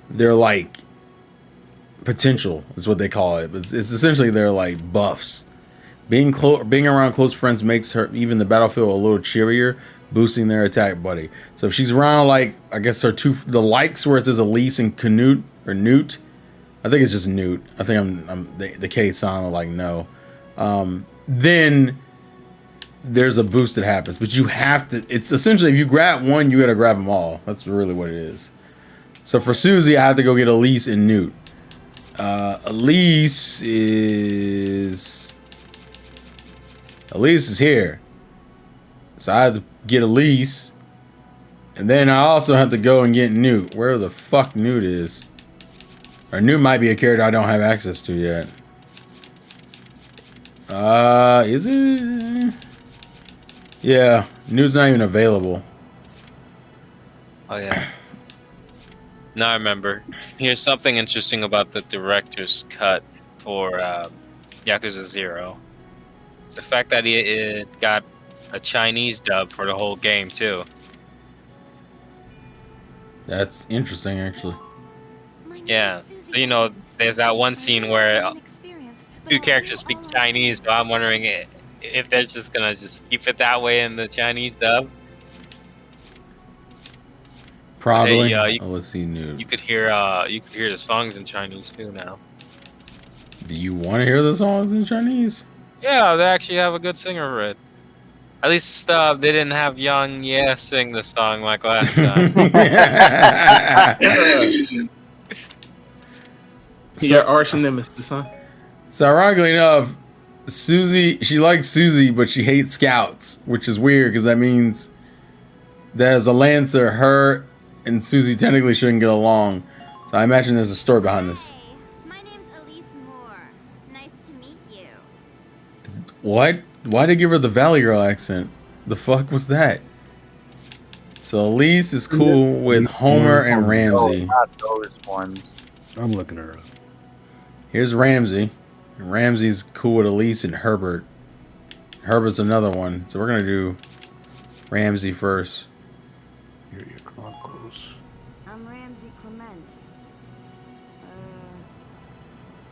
their like potential is what they call it. It's essentially their like buffs. Being around close friends makes her even the battlefield a little cheerier, boosting their attack buddy. So if she's around like I guess the likes where it says Elise and Canute or Newt. I think it's just Newt. I think the K sounded like no. Then there's a boost that happens, but you have to. It's essentially if you grab one, you gotta grab them all. That's really what it is. So for Susie, I have to go get Elise and Newt. Elise is here, so I have to get Elise, and then I also have to go and get Newt. Where the fuck Newt is? Or Newt might be a character I don't have access to yet. Is it? Yeah, Newt's not even available. Oh yeah. Now I remember. Here's something interesting about the director's cut for Yakuza 0. It's the fact that it got a Chinese dub for the whole game too. That's interesting, actually. Yeah, so, you know, there's that one scene where two characters speak Chinese, so I'm wondering if they're just gonna just keep it that way in the Chinese dub. Probably. Hey, let's see, Newt. You could hear the songs in Chinese too now. Do you want to hear the songs in Chinese? Yeah, they actually have a good singer for it. At least they didn't have Young Ye sing the song like last time. Your arch nemesis, huh? So ironically enough, she likes Susie, but she hates scouts, which is weird because that means that as a Lancer, her and Susie technically shouldn't get along. So I imagine there's a story behind this. Hey, my name's Elise Moore. Nice to meet you. What? Why'd they give her the Valley Girl accent? The fuck was that? So Elise is cool with Homer and Ramsey. Not those ones. I'm looking her up. Here's Ramsey. Ramsey's cool with Elise and Herbert. Herbert's another one. So we're going to do Ramsey first. Valkyria Chronicles. I'm Ramsey Clement.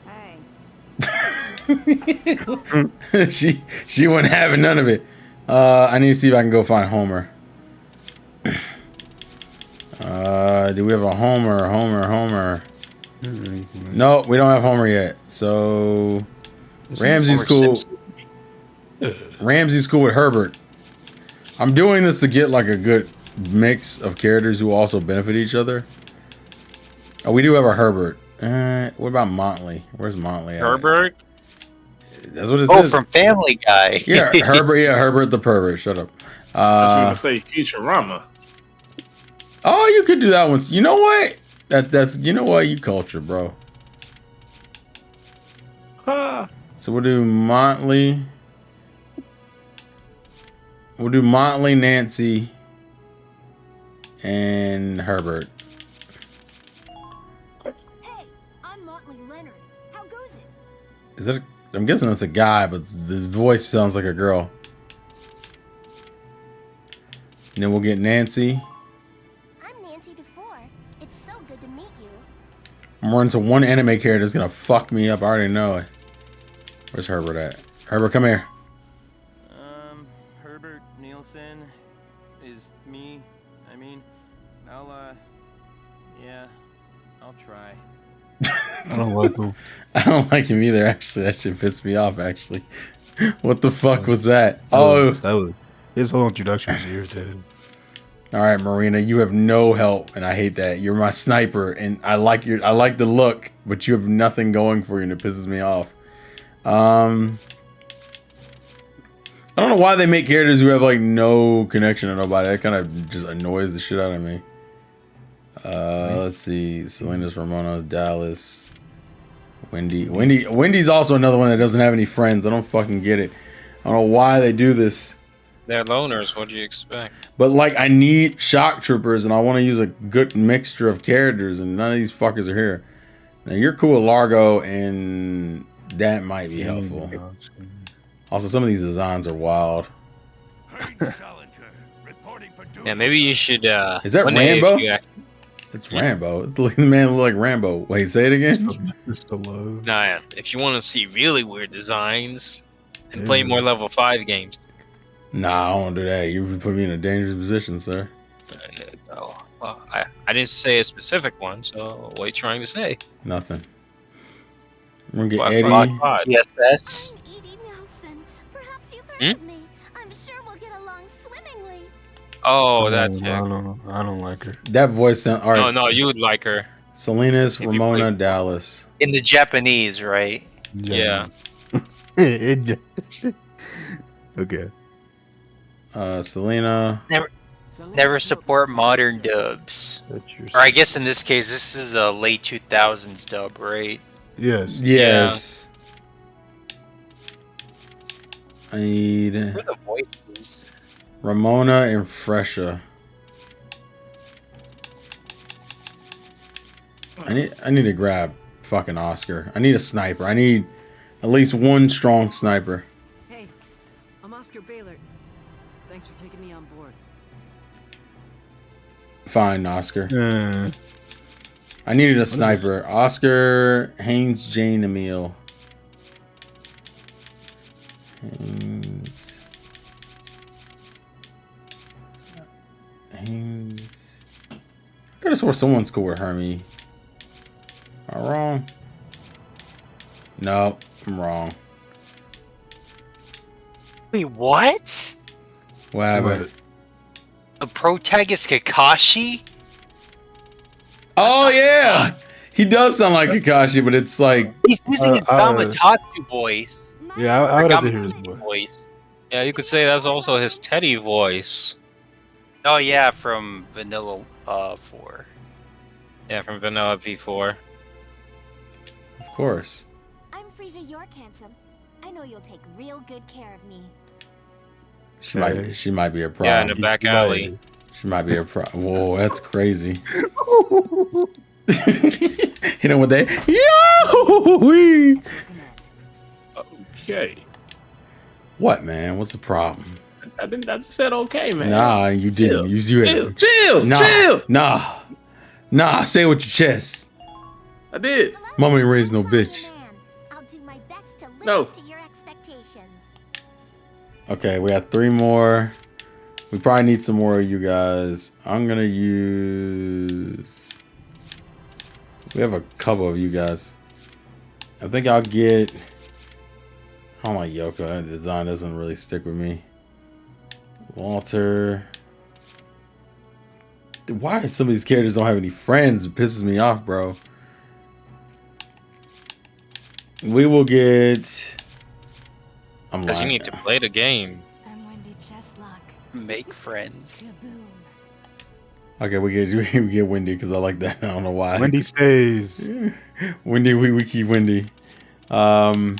Hey. she wasn't having none of it. I need to see if I can go find Homer. Do we have a Homer? No, we don't have Homer yet. So Ramsey's cool. Ramsey's cool with Herbert. I'm doing this to get like a good mix of characters who also benefit each other. Oh, we do have a Herbert. What about Montley? Where's Montley at? Herbert? That's what it says. Oh, from Family Guy. Yeah, Herbert. Yeah, Herbert the pervert. Shut up. I was gonna say Futurama. Oh, you could do that one. You know what? That's you know what? You culture, bro. So we'll do Montley. We'll do Montley, Nancy, and Herbert. Hey, I'm Motley Leonard. How goes it? Is that? I'm guessing that's a guy, but the voice sounds like a girl. And then we'll get Nancy. I'm Nancy DeFore. It's so good to meet you. I'm running to one anime character that's gonna fuck me up. I already know it. Where's Herbert at? Herbert, come here. Herbert Nielsen is me. I mean, yeah, I'll try. I don't like him. I don't like him either, actually. That shit pissed me off, actually. What the fuck was that? Oh. That was his whole introduction was irritating. All right, Marina, you have no help, and I hate that. You're my sniper, and I like the look, but you have nothing going for you, and it pisses me off. I don't know why they make characters who have like no connection to nobody. That kind of just annoys the shit out of me. Let's see, Selena's Ramona, Dallas, Wendy's also another one that doesn't have any friends. I don't fucking get it. I don't know why they do this. They're loners. What do you expect? But like, I need shock troopers, and I want to use a good mixture of characters, and none of these fuckers are here. Now you're cool with Largo, and that might be helpful. Also, some of these designs are wild. Yeah, maybe you should. Is that Rambo? It's Rambo. The man look like Rambo. Wait, say it again. Nah, if you want to see really weird designs, and play more level 5 games. Nah, I don't want to do that. You put me in a dangerous position, sir. Oh, well, I didn't say a specific one, so what are you trying to say? Nothing. We're gonna get Black Eddie. Yes. Edie Nelson, perhaps you've heard Hmm? of me. I'm sure we'll get along swimmingly. Oh, that chick. I don't like her. That voice sound. All right. No, you would like her. Selena's Ramona, Dallas. In the Japanese, right? Yeah. Okay. Selena. Never support modern dubs. Or I guess in this case, this is a late 2000s dub, right? Yes. Yes. I need Who are the voices? Ramona and Fresha. I need to grab fucking Oscar. I need a sniper. I need at least one strong sniper. Hey, I'm Oscar Baylor. Thanks for taking me on board. Fine, Oscar. I needed a sniper. Oscar, Haynes, Jane, Emil. Haynes. I could have swore someone's cool with Hermie. Am I wrong? No, I'm wrong. Wait, what? What happened? The protagonist Kakashi? Oh yeah, he does sound like Kakashi, but it's like he's using his Gamatatu voice. Yeah, I would have to hear his voice. Yeah, you could say that's also his Teddy voice. Oh yeah, from Vanilla 4. Yeah, from Vanilla P4. Of course. I'm Frasier York Handsome. I know you'll take real good care of me. She might be a problem. Yeah, in the back alley. She might be a problem. Whoa, that's crazy. Hit him with that. Yo! Okay. What, man? What's the problem? I just said okay, man. Nah, you didn't. Chill. Chill. Nah. Say it with your chest. I did. Mama ain't raised no bitch. I'll do my best to live No. up to your expectations. Okay, we got 3 more. We probably need some more of you guys. I'm gonna use. We have a couple of you guys. I think I'll get. I don't like Yoko. That design doesn't really stick with me. Walter. Why did some of these characters don't have any friends? It pisses me off, bro. We will get. Because you need to play the game. I'm Wendy Cheslock. Make friends. Okay, we get Wendy because I like that. I don't know why. Wendy stays. Wendy, we keep Wendy. What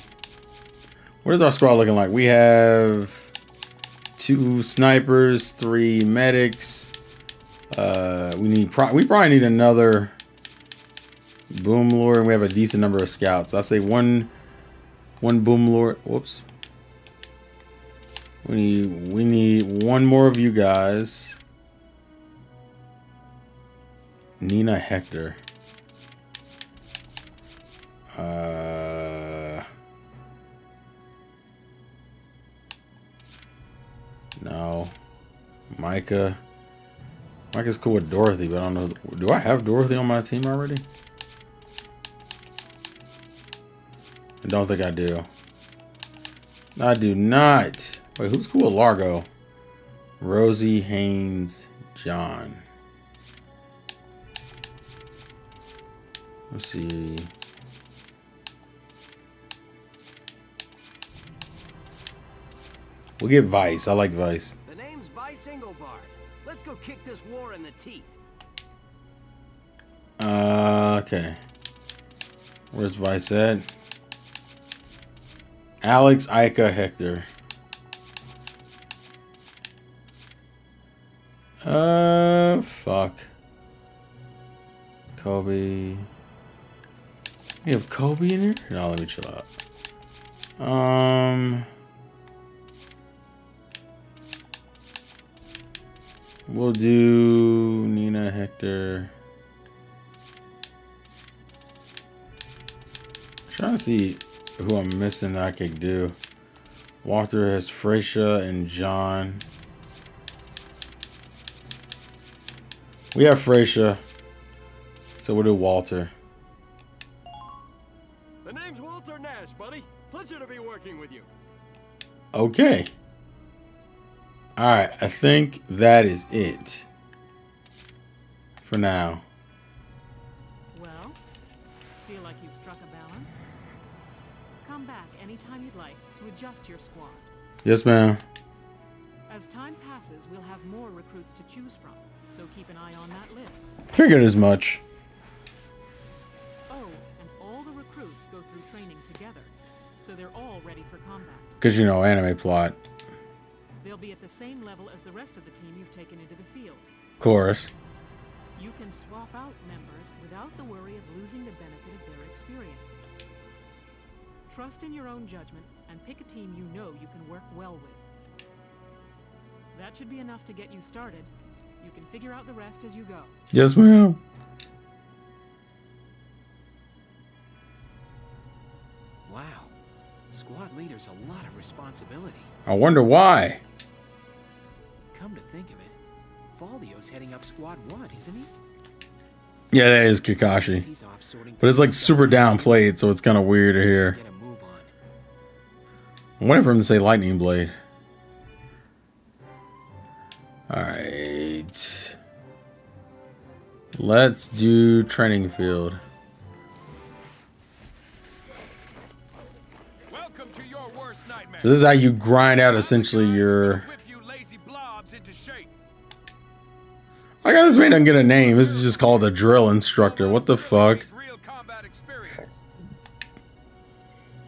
is our squad looking like? We have 2 snipers, 3 medics. We probably need another boom lord, and we have a decent number of scouts. I say one boom lord. Whoops. We need one more of you guys. Nina Hector. No. Micah. Micah's cool with Dorothy, but I don't know. Do I have Dorothy on my team already? I don't think I do. I do not. Wait, who's cool with Largo? Rosie, Haynes, John. Let's see. We'll get Vice. I like Vice. The name's Vice Engelbart. Let's go kick this war in the teeth. Okay. Where's Vice at? Alex, Ika, Hector. Fuck. Kobe. We have Kobe in here? No, let me chill out. We'll do Nina, Hector. Trying to see who I'm missing that I could do. Walter has Freysha and John. We have Freysha, so we'll do Walter. The name's Walter Nash, buddy. Pleasure to be working with you. Okay. Alright, I think that is it. For now. Well, feel like you've struck a balance? Come back anytime you'd like to adjust your squad. Yes, ma'am. As time passes, we'll have more recruits to choose from, so keep an eye on that list. Figured as much. Oh, and all the recruits go through training together, so they're all ready for combat. Because, you know, anime plot. They'll be at the same level as the rest of the team you've taken into the field. Of course. You can swap out members without the worry of losing the benefit of their experience. Trust in your own judgment and pick a team you know you can work well with. That should be enough to get you started. You can figure out the rest as you go. Yes, ma'am. Wow. Squad leader's a lot of responsibility. I wonder why. Come to think of it, Faldio's heading up Squad 1, isn't he? Yeah, that is Kakashi. But it's like super downplayed, so it's kind of weird to hear. I'm waiting for him to say Lightning Blade. Alright. Let's do training field. So this is how you grind out essentially your... I got this man doesn't get a name. This is just called a drill instructor. What the fuck?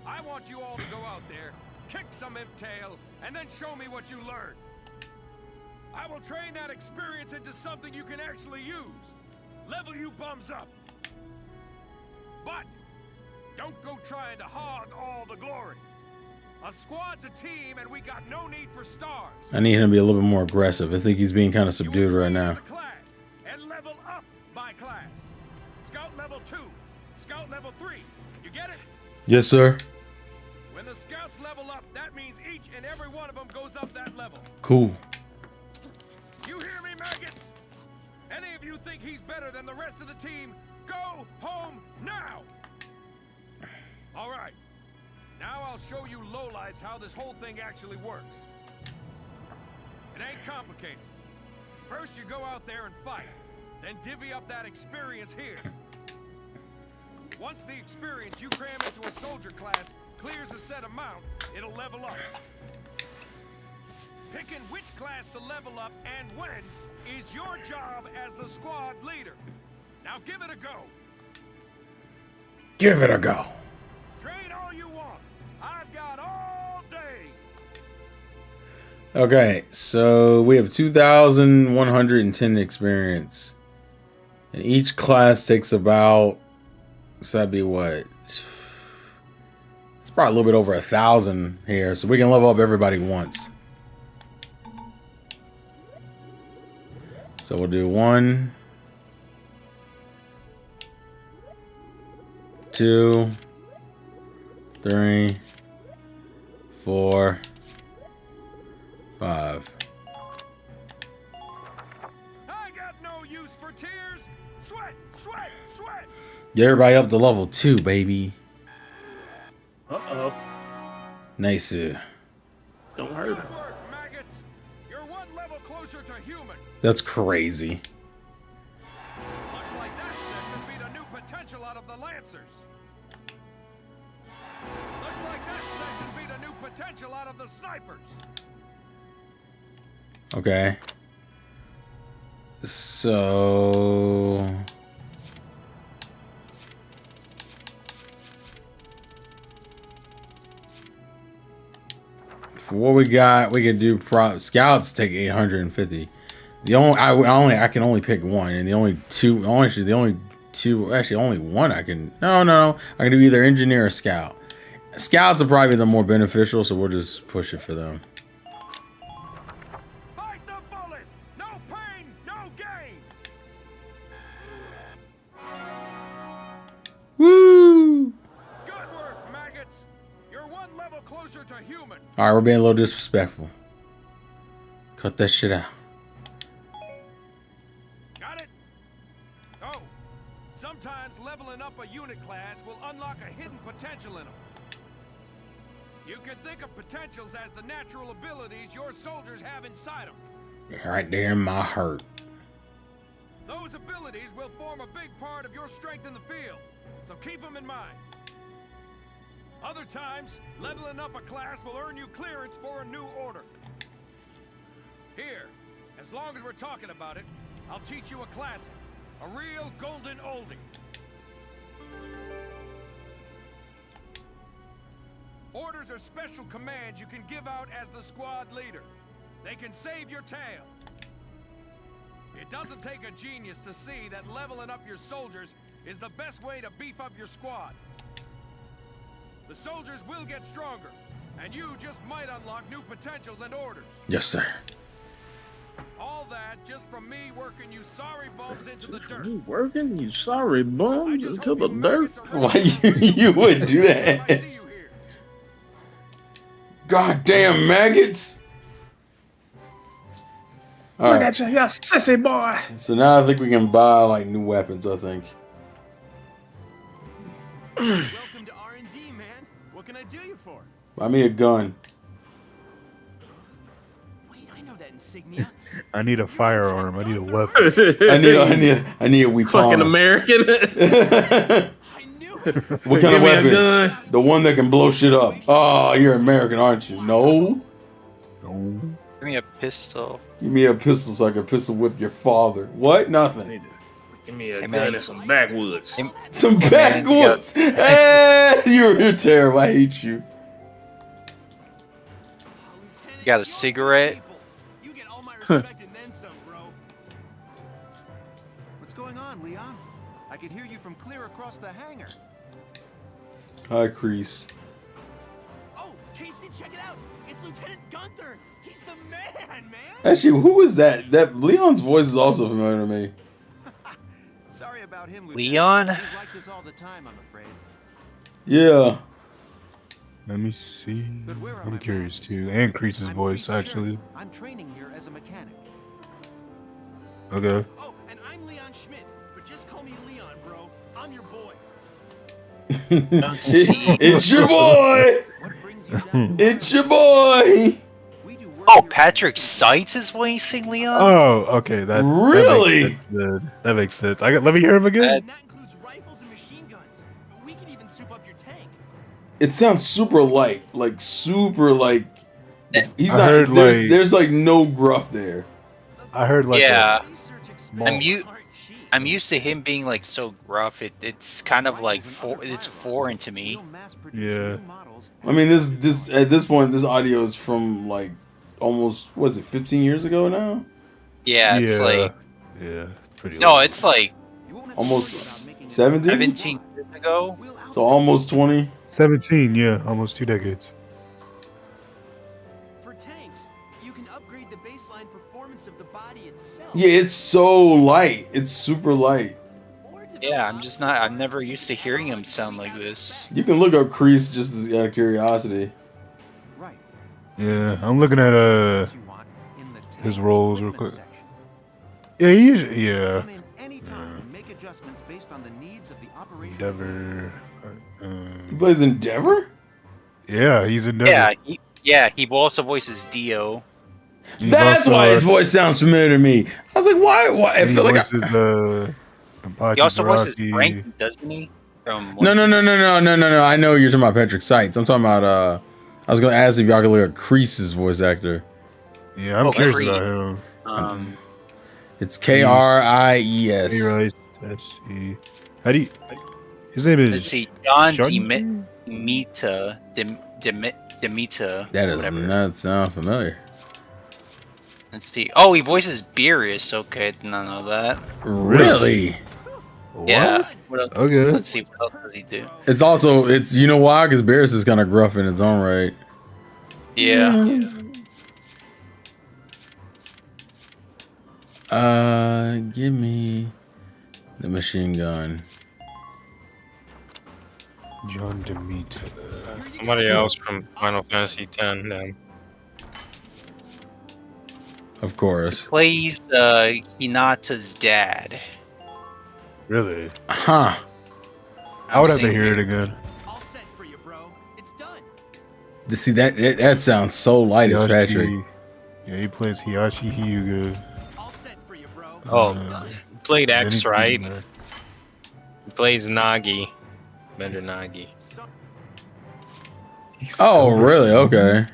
I want you all to go out there, kick some tail, and then show me what you learned. I will train that experience into something you can actually use. Level you bums up. But don't go trying to hog all the glory. A squad's a team, and we got no need for stars. I need him to be a little bit more aggressive. I think he's being kind of subdued right now. And level up by class. Scout level 2, Scout level 3. You get it? Yes, sir. When the scouts level up, that means each and every one of them goes up that level. Cool. You hear me, maggots? Any of you think he's better than the rest of the team? Go home now! All right. Now I'll show you lowlights how this whole thing actually works. It ain't complicated. First you go out there and fight, then divvy up that experience here. Once the experience you cram into a soldier class clears a set amount, it'll level up. Picking which class to level up and when is your job as the squad leader. Now give it a go. Give it a go. Train all you want. I've got all day. Okay, so we have 2,110 experience. And each class takes about, so that'd be what? It's probably a little bit over 1,000 here, so we can level up everybody once. So we'll do 1, 2, 3, 4, 5. Tears for tears. Sweat, sweat, sweat. Get everybody up to level 2, baby. Uh-oh. Nice. Don't hurt him. Good work, maggots. You're one level closer to human. That's crazy. Looks like that session beat a new potential out of the Lancers. Looks like that section beat a new potential out of the snipers. Okay. So... for what we got, we can do scouts take 850. The only I can only pick one, and the only two actually only one I can no I can do either engineer or scout. Scouts are probably the more beneficial, so we'll just push it for them. Bite the bullet. No pain, no gain. Woo! Good work, maggots. You're one level closer to human. All right, we're being a little disrespectful. Cut that shit out. Got it? Oh, sometimes leveling up a unit class will unlock a hidden potential in them. You can think of potentials as the natural abilities your soldiers have inside them. Right there in my heart. Those abilities will form a big part of your strength in the field, so keep them in mind. Other times, leveling up a class will earn you clearance for a new order. Here, as long as we're talking about it, I'll teach you a classic, a real golden oldie. Orders are special commands you can give out as the squad leader. They can save your tail. It doesn't take a genius to see that leveling up your soldiers is the best way to beef up your squad. The soldiers will get stronger, and you just might unlock new potentials and orders. Yes, sir. All that just from me working you sorry bums into the dirt. You working? You sorry bums into the dirt? Why you would do that? Goddamn maggots! All Look right. at you, you sissy boy. So now I think we can buy like new weapons. I think. Welcome to R&D, man. What can I do you for? Buy me a gun. Wait, I know that insignia. I need a firearm. I need a weapon. I need a weak fucking arm. American. What kind of weapon? The one that can blow shit up. Oh, you're American, aren't you? No. No. Give me a pistol. Give me a pistol so I can pistol whip your father. What? Nothing. Give me a gun and some backwoods. Some backwoods. You're terrible. I hate you. You got a cigarette? You get all my respect and then some, bro. What's going on, Leon? I could hear you from clear across the hangar. Hi, Crease. Oh, Casey, check it out. It's Lieutenant Gunther. He's the man, man. Actually, who is that? That Leon's voice is also familiar to me. Sorry about him, Leon? He's like this all the time, I'm afraid. Yeah. Let me see. But where are I'm my curious manners? too. And Crease's I'm voice, Reese actually. Cherry. I'm training here as a mechanic. Okay. Oh, and I'm Leon Schmidt, but just call me Leon, bro. I'm your boy. It's your boy. It's your boy. Oh, Patrick Seitz is voicing Leon? Oh, okay. That Really? That makes sense. That makes sense. Let me hear him again. That includes rifles and machine guns. We can even soup up your tank. It sounds super light, like super like. He's I not. heard, like- there's like no gruff there. I heard like Yeah. a I'm used to him being like so gruff. It's kind of like it's foreign to me. Yeah. I mean, this at this point, this audio is from like almost 15 years ago now. Yeah, it's like yeah, pretty. no, it's like Almost 17. 17 years ago. So almost 20. 17. Yeah, almost 2 decades. For tanks, you can upgrade the baseline performance of the body itself. Yeah, it's so light. It's super light. Yeah, I'm never used to hearing him sound like this. You can look up Crease just out of curiosity. Right. Yeah, I'm looking at his roles real quick. Yeah, adjustments based on the needs of the operation. Endeavor. He plays Endeavor? Yeah, he's Endeavor. He also voices Dio. That's why his voice sounds familiar to me. I was like, why? I feel like He also voices Frank, doesn't he? No. I know you're talking about Patrick Seitz. I'm talking about I was gonna ask if y'all could look at Kreese's voice actor. Yeah, I'm curious about him. It's K-R-I-E-S. K-R-I-E-S. How do you? His name is. Let's see, John Demeter. That does not sound familiar. Let's see. Oh, he voices Beerus. Okay, did not know that. Really? Yeah. What else? Okay. Let's see. What else does he do? It's you know why? Because Beerus is kind of gruff in its own right. Yeah. Give me the machine gun. John Demeter. Somebody else from Final Fantasy X then. Of course. He plays Hinata's dad. Really? Huh. I would have to hear it again. All set for you, bro. It's done. To see that sounds so light as Patrick. Yeah, he plays Hiyashi Hyuga. All set for you, bro. Oh, he played X, right? He plays Nagi. Bender Nagi. Oh, really? Okay.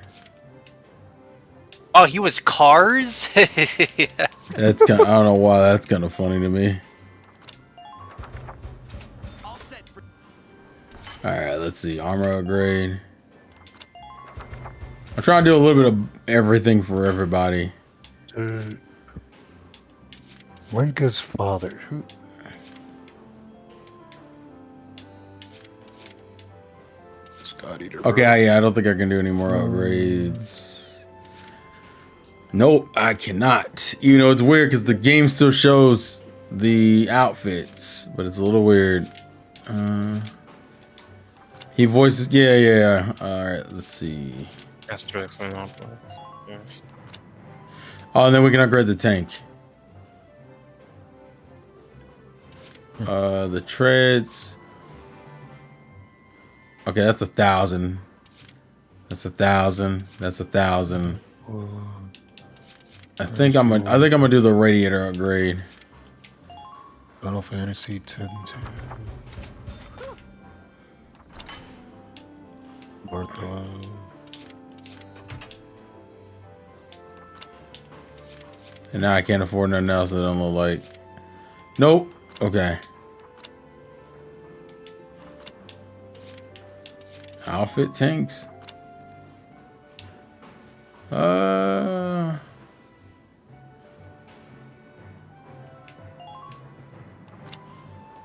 Oh, he was Cars? That's kind. I don't know why that's kind of funny to me. All right, let's see. Armor upgrade. I'm trying to do a little bit of everything for everybody. Lenka's father. Who? Scott Eater. Okay, yeah, I don't think I can do any more upgrades. Nope, I cannot. Even though it's weird because the game still shows the outfits, but it's a little weird. He voices, yeah. All right, let's see. Asterisk and all. Oh, and then we can upgrade the tank. The treads. Okay, that's 1,000. That's 1,000. That's 1,000. I think I'm gonna do the radiator upgrade. Final Fantasy 10. Bartholomew. And now I can't afford nothing else that don't look like. Nope. Okay. Outfit tanks.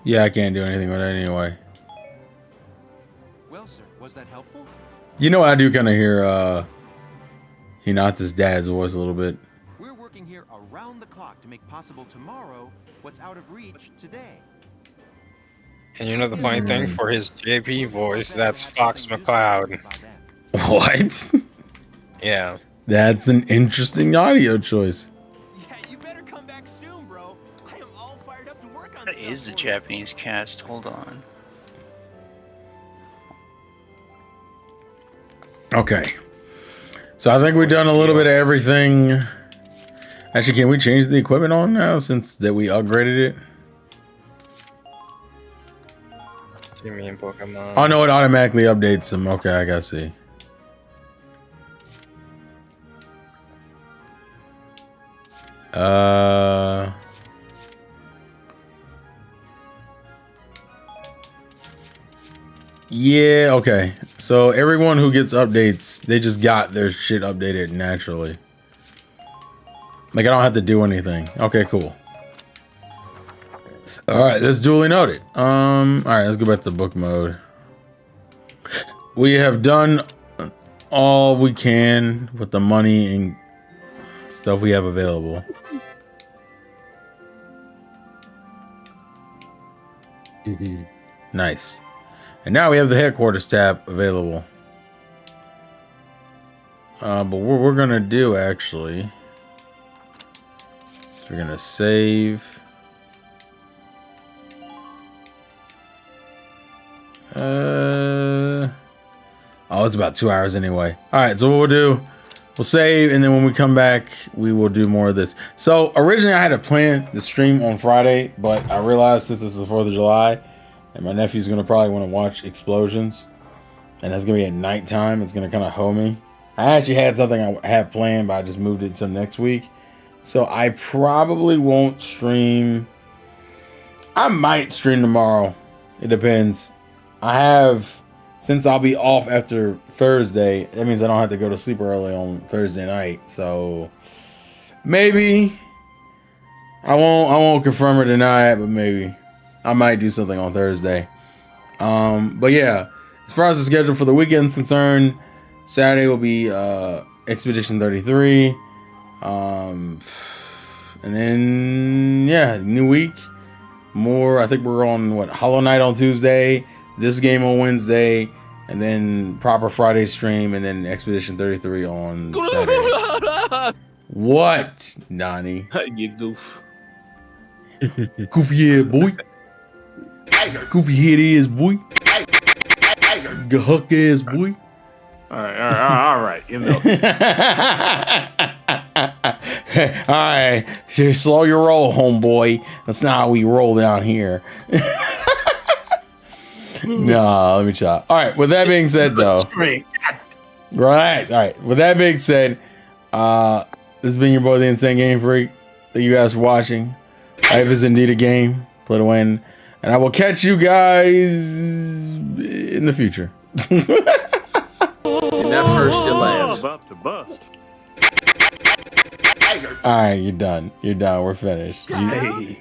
Yeah, I can't do anything with that anyway. Well, sir, was that helpful? You know, I do kind of hear Hinata's dad's voice a little bit. We're working here around the clock to make possible tomorrow what's out of reach today. And you know the funny thing, for his JP voice, that's Fox McCloud. What? Yeah. That's an interesting audio choice. Yeah, you better come back soon, bro. I am all fired up to work on That is the Japanese cast. Hold on. Okay. So I think we've done a little bit of everything. Actually, can we change the equipment on now since that we upgraded it? Jimmy and Pokemon. Oh no, it automatically updates them. Okay, I gotta see. Yeah, okay. So everyone who gets updates, they just got their shit updated naturally. Like I don't have to do anything. Okay, cool. All right, that's duly noted. All right, let's go back to book mode. We have done all we can with the money and stuff we have available. Nice. And now we have the headquarters tab available. But what we're gonna do actually is we're gonna save. Oh, it's about 2 hours anyway. All right, so what we'll do, we'll save, and then when we come back, we will do more of this. So originally I had to plan the stream on Friday, but I realized since it's the 4th of July, and my nephew's gonna probably want to watch explosions, and that's gonna be at nighttime, it's gonna kind of hoe me. I actually had something I had planned, but I just moved it to next week. So I probably won't stream. I might stream tomorrow. It depends. Since I'll be off after Thursday, that means I don't have to go to sleep early on Thursday night. So maybe I won't confirm or deny it, but maybe I might do something on Thursday. But yeah, as far as the schedule for the weekend's concerned, Saturday will be Expedition 33. And then yeah, new week. More, I think we're on Hollow Knight on Tuesday, this game on Wednesday, and then proper Friday stream, and then Expedition 33 on Saturday. What, Nani? You goof. Goofy head boy. Goofy head ass boy. Gahuck ass boy. All right. You know. All right, slow your roll, homeboy. That's not how we roll down here. No, let me try. All right, with that being said, though, relax. All right, with that being said, this has been your boy, the Insane Game Freak. Thank you guys for watching. Life is indeed a game. Play to win, and I will catch you guys in the future. And that first, your last. About to bust. All right, you're done. You're done. We're finished. Hey.